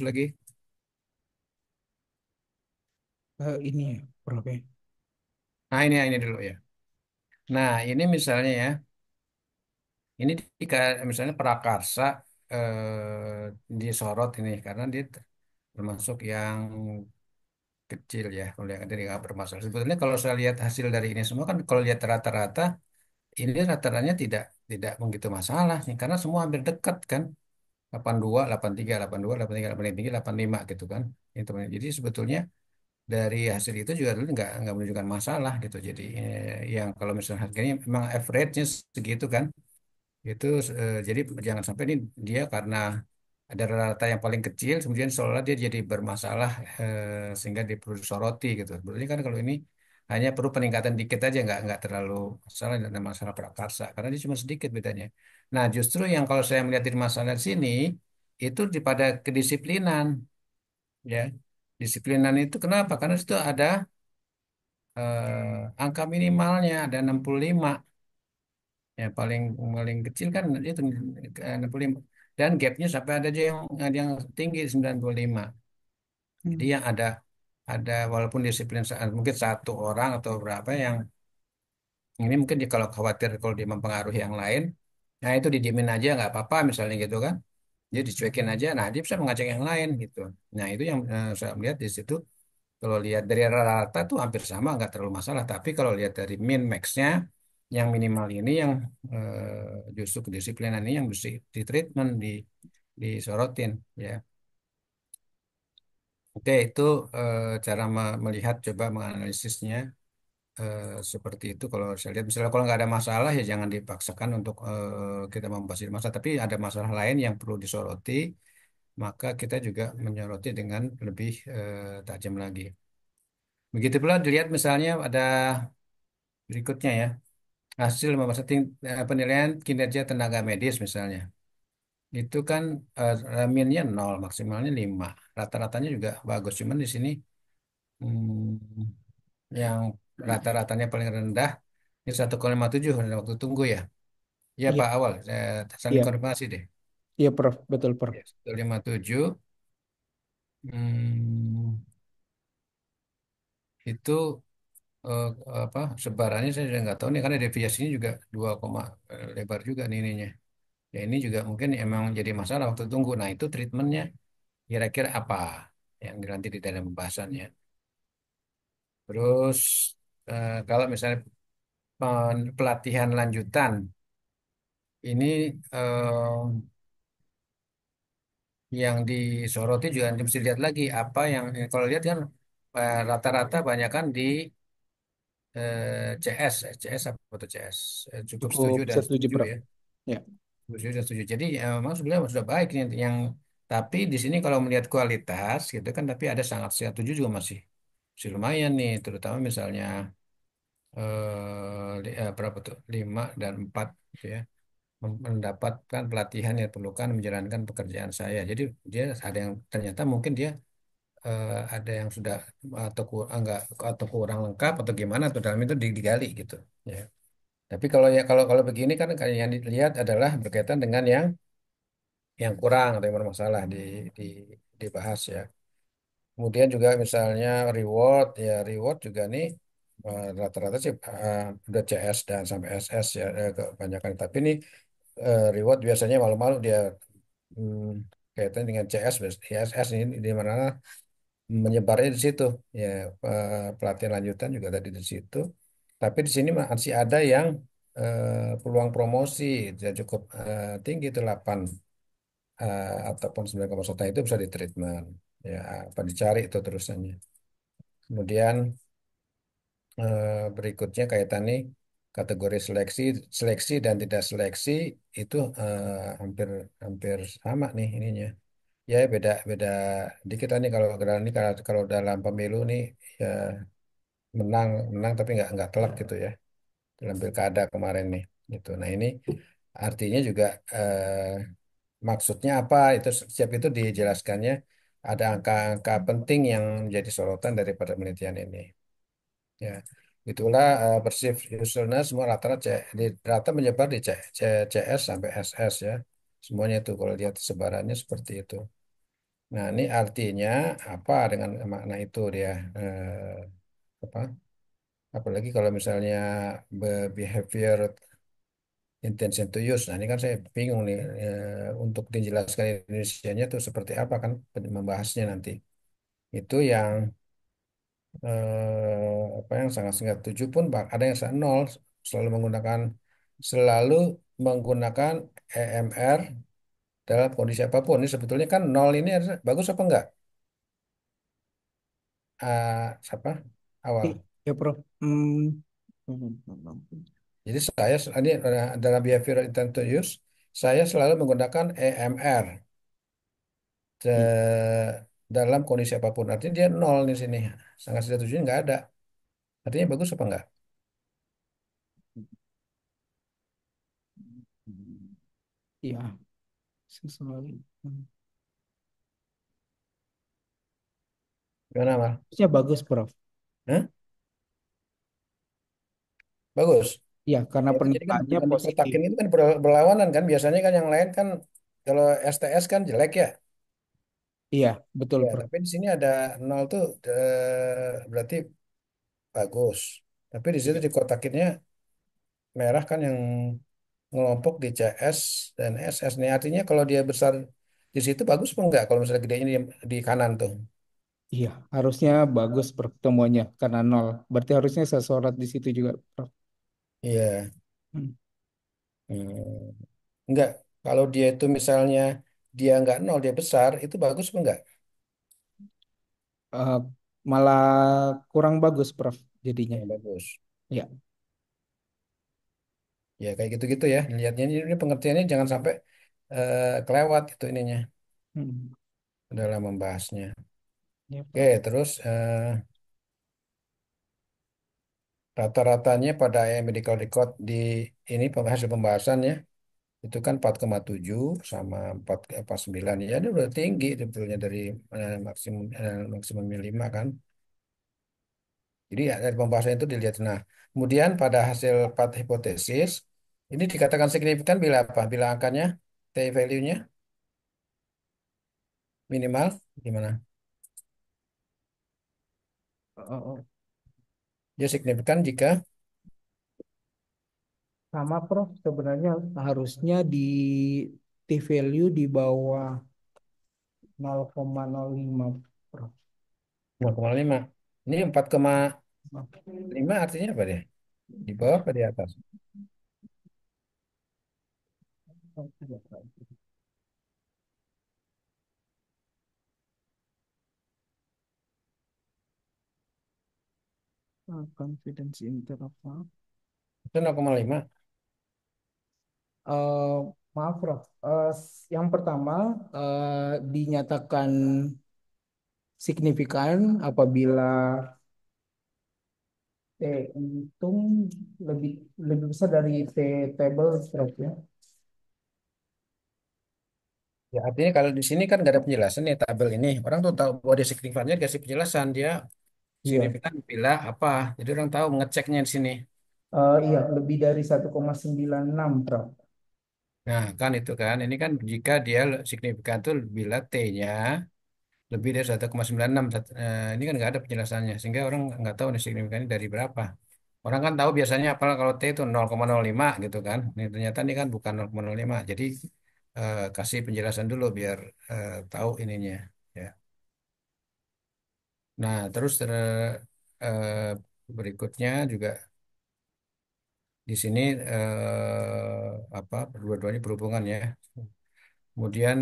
lagi. Ini ya, Prof. Ya. Nah ini dulu ya. Nah ini misalnya ya, ini misalnya prakarsa disorot ini karena dia termasuk yang kecil ya kalau yang dari nggak bermasalah. Sebetulnya kalau saya lihat hasil dari ini semua kan kalau lihat rata-rata ini rata-ratanya tidak tidak begitu masalah nih karena semua hampir dekat kan 82, 83, 82, 83, 83, 85 gitu kan. Itu. Jadi sebetulnya dari hasil itu juga dulu nggak menunjukkan masalah gitu. Jadi yang kalau misalnya harganya memang average-nya segitu kan. Itu jadi jangan sampai ini dia karena ada rata yang paling kecil kemudian seolah dia jadi bermasalah sehingga perlu disoroti gitu. Sebetulnya kan kalau ini hanya perlu peningkatan dikit aja nggak terlalu masalah dan masalah prakarsa karena dia cuma sedikit bedanya. Nah, justru yang kalau saya melihat di masalah di sini itu pada kedisiplinan ya. Disiplinan itu kenapa? Karena itu ada angka minimalnya ada 65. Ya paling paling kecil kan itu 65 dan gapnya sampai ada yang tinggi 95. Jadi Hmm. yang ada walaupun disiplin mungkin satu orang atau berapa yang ini mungkin kalau khawatir kalau dia mempengaruhi yang lain, nah itu didiemin aja nggak apa-apa misalnya gitu kan. Dia dicuekin aja, nah dia bisa mengajak yang lain gitu. Nah itu yang saya melihat di situ. Kalau lihat dari rata-rata tuh hampir sama, nggak terlalu masalah. Tapi kalau lihat dari min max-nya, yang minimal ini yang justru kedisiplinan ini yang mesti di treatment, disorotin ya. Oke, itu cara melihat coba menganalisisnya seperti itu. Kalau saya lihat misalnya kalau nggak ada masalah ya jangan dipaksakan untuk kita membahas ini masalah. Tapi ada masalah lain yang perlu disoroti, maka kita juga menyoroti dengan lebih tajam lagi. Begitu pula dilihat misalnya ada berikutnya ya, hasil penilaian kinerja tenaga medis misalnya. Itu kan minnya 0, maksimalnya 5. Rata-ratanya juga bagus. Cuman di sini yang rata-ratanya paling rendah ini 1,57 waktu tunggu ya. Ya Iya, Pak Awal, saya saling iya, konfirmasi deh. iya, Prof. Betul, Prof. Ya, 1,57 hmm, itu eh, apa sebarannya saya juga nggak tahu nih karena deviasinya juga 2, lebar juga nih ininya. Ya ini juga mungkin emang jadi masalah waktu tunggu. Nah itu treatmentnya kira-kira apa yang nanti di dalam pembahasannya. Terus kalau misalnya pelatihan lanjutan ini yang disoroti juga mesti lihat lagi apa yang kalau lihat kan rata-rata banyak kan di CS apa tuh CS. Cukup Cukup setuju dan setuju, setuju Prof. ya. Ya. Setuju dan setuju. Jadi memang sebenarnya sudah baik ini yang tapi di sini kalau melihat kualitas gitu kan tapi ada sangat setuju juga masih lumayan nih terutama misalnya berapa tuh 5 dan 4 gitu ya mendapatkan pelatihan yang perlukan menjalankan pekerjaan saya. Jadi dia ada yang ternyata mungkin dia ada yang sudah atau enggak atau kurang lengkap atau gimana atau dalam itu digali gitu ya. Tapi kalau ya kalau begini kan kayak yang dilihat adalah berkaitan dengan yang kurang atau yang bermasalah di dibahas ya. Kemudian juga misalnya reward juga nih rata-rata sih udah CS dan sampai SS ya kebanyakan. Tapi nih reward biasanya malu-malu dia hmm, kaitan dengan CS, ISS ini di mana menyebarnya di situ ya pelatihan lanjutan juga tadi di situ. Tapi di sini masih ada yang peluang promosi ya cukup tinggi itu 8 ataupun 9,1 itu bisa di treatment ya apa dicari itu terusannya. Kemudian berikutnya kaitan nih kategori seleksi dan tidak seleksi itu hampir hampir sama nih ininya. Ya beda beda dikit lah nih kalau dalam pemilu nih ya menang menang tapi nggak telak gitu ya dalam pilkada kemarin nih gitu. Nah ini artinya juga maksudnya apa itu setiap itu dijelaskannya ada angka-angka penting yang menjadi sorotan daripada penelitian ini. Ya, itulah perceived usefulness semua rata-rata rata menyebar di CS sampai SS ya. Semuanya itu kalau lihat sebarannya seperti itu. Nah, ini artinya apa dengan makna itu dia apa? Apalagi kalau misalnya behavior intention to use. Nah, ini kan saya bingung nih untuk dijelaskan Indonesianya itu seperti apa kan membahasnya nanti. Itu yang apa yang sangat-sangat tujuh pun ada yang nol selalu menggunakan EMR dalam kondisi apapun. Ini sebetulnya kan nol ini bagus apa enggak? Siapa? Awal. Ya, Prof. Jadi saya ini dalam behavioral intent to use, saya selalu menggunakan EMR Iya. dalam kondisi apapun. Artinya dia nol di sini. Sangat tidak tujuh nggak ada. Artinya bagus apa enggak? Iya, sesuai. Gimana, Mal? Harusnya bagus, Prof. Hah? Bagus. Ya, karena Ya, jadi kan penilaiannya dengan positif. dikotakin itu kan berlawanan kan. Biasanya kan yang lain kan kalau STS kan jelek ya. Iya, betul, Ya, Prof. tapi di sini ada nol tuh berarti bagus. Tapi di situ Iya. dikotakinnya merah kan yang ngelompok di CS dan SS nih. Artinya kalau dia besar di situ bagus apa enggak? Kalau misalnya gedenya di kanan tuh. Iya, harusnya bagus pertemuannya karena nol. Berarti harusnya saya sorot di situ juga, Prof. Iya. Hmm. Hmm. Enggak. Kalau dia itu misalnya dia enggak nol, dia besar, itu bagus apa enggak? Eh, Malah kurang bagus, Prof. Jadinya. Yang bagus. Ya. Ya kayak gitu-gitu ya. Lihatnya ini pengertiannya jangan sampai kelewat itu ininya Hmm. dalam membahasnya. Ya, Oke, Prof. terus rata-ratanya pada medical record di ini hasil pembahasannya itu kan 4,7 sama 4,9 ya ini udah tinggi sebetulnya dari maksimum 5 kan. Jadi ya, dari pembahasan itu dilihat. Nah, kemudian pada hasil 4 hipotesis ini dikatakan signifikan bila apa? Bila angkanya T value-nya minimal gimana? Oh, oh. Dia signifikan jika Sama, Prof. Sebenarnya harusnya di T value di bawah 0,05, Prof. 0,5. Ini 4,5 artinya apa deh? Di bawah apa di atas? Confidence interval. Itu 0,5. Eh, maaf, Prof. Yang pertama dinyatakan signifikan apabila T untung lebih lebih besar dari T table, Prof, ya. Ya, artinya kalau di sini kan nggak ada penjelasan nih tabel ini. Orang tuh tahu bahwa dia signifikannya dikasih penjelasan. Dia Iya. signifikan bila apa. Jadi orang tahu ngeceknya di sini. Iya, lebih dari 1,96, Prof. Nah, kan itu kan. Ini kan jika dia signifikan tuh bila T-nya lebih dari 1,96. Ini kan nggak ada penjelasannya. Sehingga orang nggak tahu nih signifikannya dari berapa. Orang kan tahu biasanya apa kalau T itu 0,05 gitu kan. Ini ternyata ini kan bukan 0,05. Jadi kasih penjelasan dulu biar tahu ininya. Ya. Nah, terus eh, berikutnya juga di sini apa dua-duanya berhubungan ya. Kemudian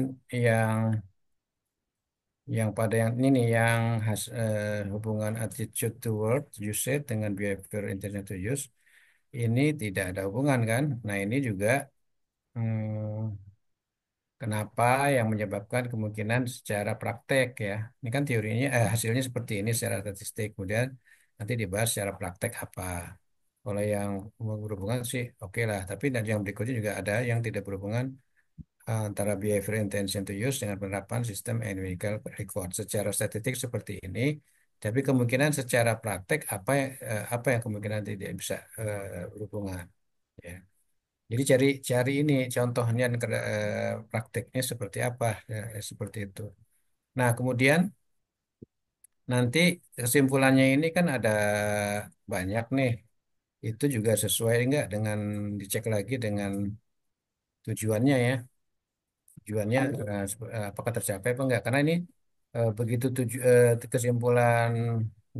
yang pada yang ini nih yang hubungan attitude to work usage dengan behavior intention to use ini tidak ada hubungan kan. Nah, ini juga kenapa yang menyebabkan kemungkinan secara praktek ya. Ini kan teorinya hasilnya seperti ini secara statistik. Kemudian nanti dibahas secara praktek apa. Kalau yang berhubungan sih oke lah. Tapi dan yang berikutnya juga ada yang tidak berhubungan antara behavior intention to use dengan penerapan sistem numerical record. Secara statistik seperti ini. Tapi kemungkinan secara praktek apa yang kemungkinan tidak bisa berhubungan. Ya. Jadi cari cari ini contohnya prakteknya seperti apa ya, seperti itu. Nah, kemudian nanti kesimpulannya ini kan ada banyak nih. Itu juga sesuai enggak dengan dicek lagi dengan tujuannya ya. Tujuannya apakah tercapai apa enggak? Karena ini begitu kesimpulan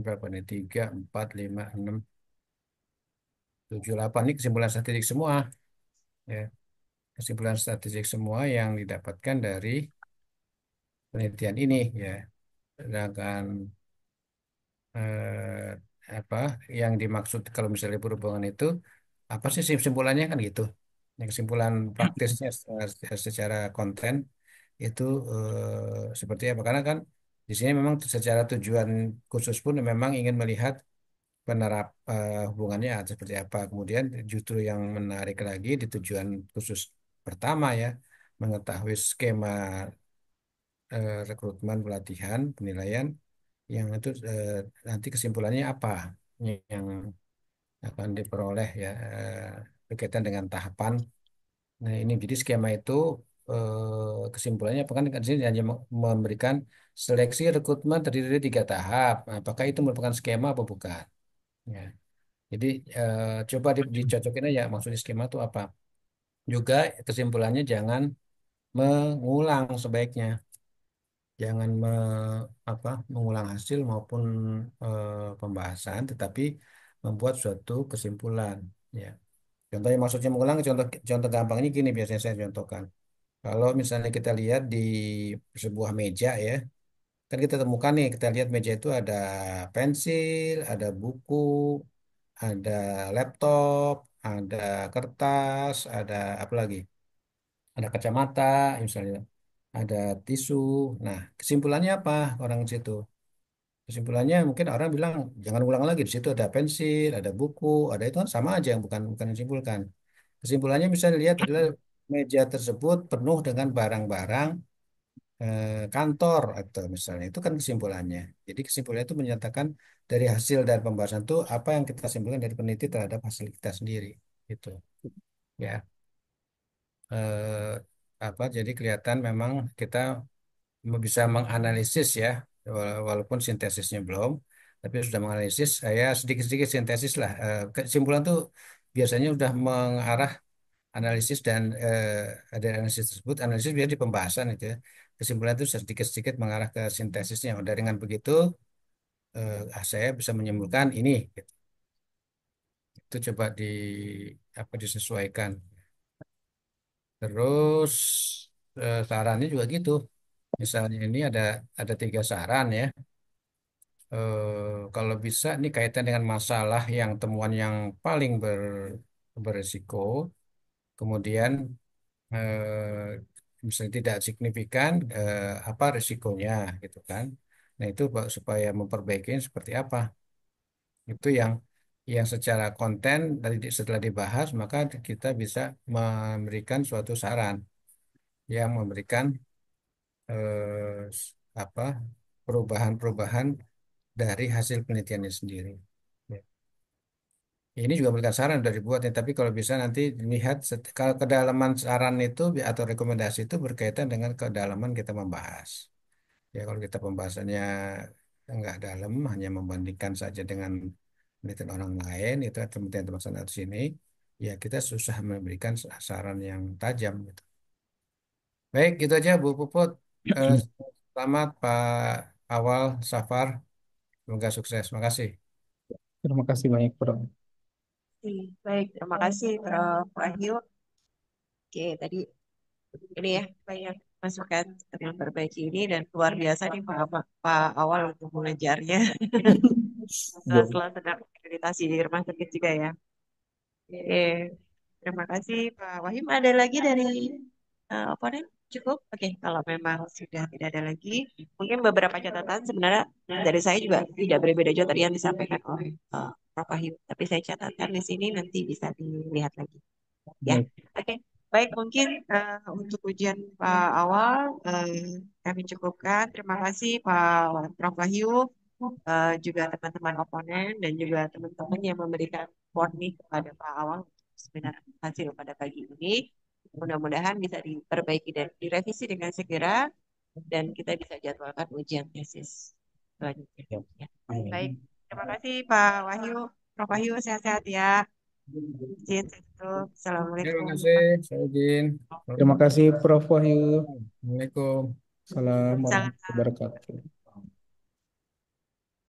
berapa nih? 3, 4, 5, 6, 7, 8 ini kesimpulan statistik semua ya. Kesimpulan statistik semua yang didapatkan dari penelitian ini ya. Sedangkan apa yang dimaksud kalau misalnya berhubungan itu apa sih kesimpulannya kan gitu. Yang kesimpulan praktisnya secara konten itu seperti apa? Karena kan di sini memang secara tujuan khusus pun memang ingin melihat hubungannya seperti apa. Kemudian justru yang menarik lagi di tujuan khusus pertama ya mengetahui skema rekrutmen pelatihan penilaian yang itu nanti kesimpulannya apa yang akan diperoleh ya berkaitan dengan tahapan. Nah ini jadi skema itu kesimpulannya apa kan di sini hanya memberikan seleksi rekrutmen terdiri dari 3 tahap. Nah, apakah itu merupakan skema atau bukan? Ya. Jadi coba dicocokin aja maksudnya skema itu apa. Juga kesimpulannya jangan mengulang sebaiknya. Jangan mengulang hasil maupun pembahasan, tetapi membuat suatu kesimpulan. Ya. Contohnya maksudnya mengulang, contoh contoh gampangnya gini biasanya saya contohkan. Kalau misalnya kita lihat di sebuah meja ya, kan kita temukan nih, kita lihat meja itu ada pensil, ada buku, ada laptop, ada kertas, ada apa lagi? Ada kacamata, misalnya, ada tisu. Nah, kesimpulannya apa orang di situ? Kesimpulannya mungkin orang bilang jangan ulang lagi di situ ada pensil, ada buku, ada itu kan sama aja yang bukan bukan disimpulkan. Kesimpulannya bisa dilihat adalah meja tersebut penuh dengan barang-barang kantor atau misalnya itu kan kesimpulannya. Jadi kesimpulannya itu menyatakan dari hasil dan pembahasan itu apa yang kita simpulkan dari peneliti terhadap hasil kita sendiri gitu. Ya. Eh, jadi kelihatan memang kita bisa menganalisis ya walaupun sintesisnya belum tapi sudah menganalisis saya sedikit-sedikit sintesis lah. Kesimpulan tuh biasanya sudah mengarah analisis dan ada analisis tersebut analisis biar di pembahasan itu ya. Kesimpulan itu sedikit-sedikit mengarah ke sintesisnya udah dengan begitu saya bisa menyimpulkan ini gitu. Itu coba disesuaikan terus sarannya juga gitu. Misalnya ini ada 3 saran ya. Kalau bisa ini kaitan dengan masalah yang temuan yang paling beresiko, kemudian misalnya tidak signifikan, apa risikonya gitu kan. Nah itu supaya memperbaiki seperti apa. Itu yang secara konten dari setelah dibahas maka kita bisa memberikan suatu saran yang memberikan apa perubahan-perubahan dari hasil penelitiannya sendiri. Ya. Ini juga memberikan saran dari buatnya, tapi kalau bisa nanti lihat kalau kedalaman saran itu atau rekomendasi itu berkaitan dengan kedalaman kita membahas. Ya kalau kita pembahasannya nggak dalam, hanya membandingkan saja dengan penelitian orang lain, itu atau penelitian terlaksana di sini, ya kita susah memberikan saran yang tajam gitu. Baik, itu aja Bu Puput. Eh, Selamat Pak Awal Safar, semoga sukses. Makasih. Terima kasih banyak, Prof. Baik, terima kasih Prof. Wahyu. Oke, tadi ini ya banyak masukan yang perbaiki ini dan luar biasa nih Pak Awal untuk mengejarnya Boleh. setelah sedang akreditasi di rumah sakit juga ya. Oke, terima kasih Pak Wahyu. Ada lagi dari oponen? Cukup? Oke, kalau memang sudah tidak ada lagi, mungkin beberapa catatan sebenarnya dari saya juga tidak berbeda jauh tadi yang disampaikan oleh Prof. Wahyu. Tapi saya catatkan di sini nanti bisa dilihat lagi. Ya, Baik. oke. Baik, mungkin untuk ujian Pak Awal kami cukupkan. Terima kasih Pak Prof. Wahyu, juga teman-teman oponen dan juga teman-teman yang memberikan warning kepada Pak Awal sebenarnya hasil pada pagi ini. Mudah-mudahan bisa diperbaiki dan direvisi dengan segera dan kita bisa jadwalkan ujian tesis selanjutnya. Ya. Ya. Baik, Amin. terima kasih Pak Wahyu. Prof. Wahyu sehat-sehat ya. Izin tutup. Terima Assalamualaikum. kasih, saya Udin. Terima kasih, Prof. Wahyu. Assalamualaikum. Assalamualaikum Salam. warahmatullahi wabarakatuh.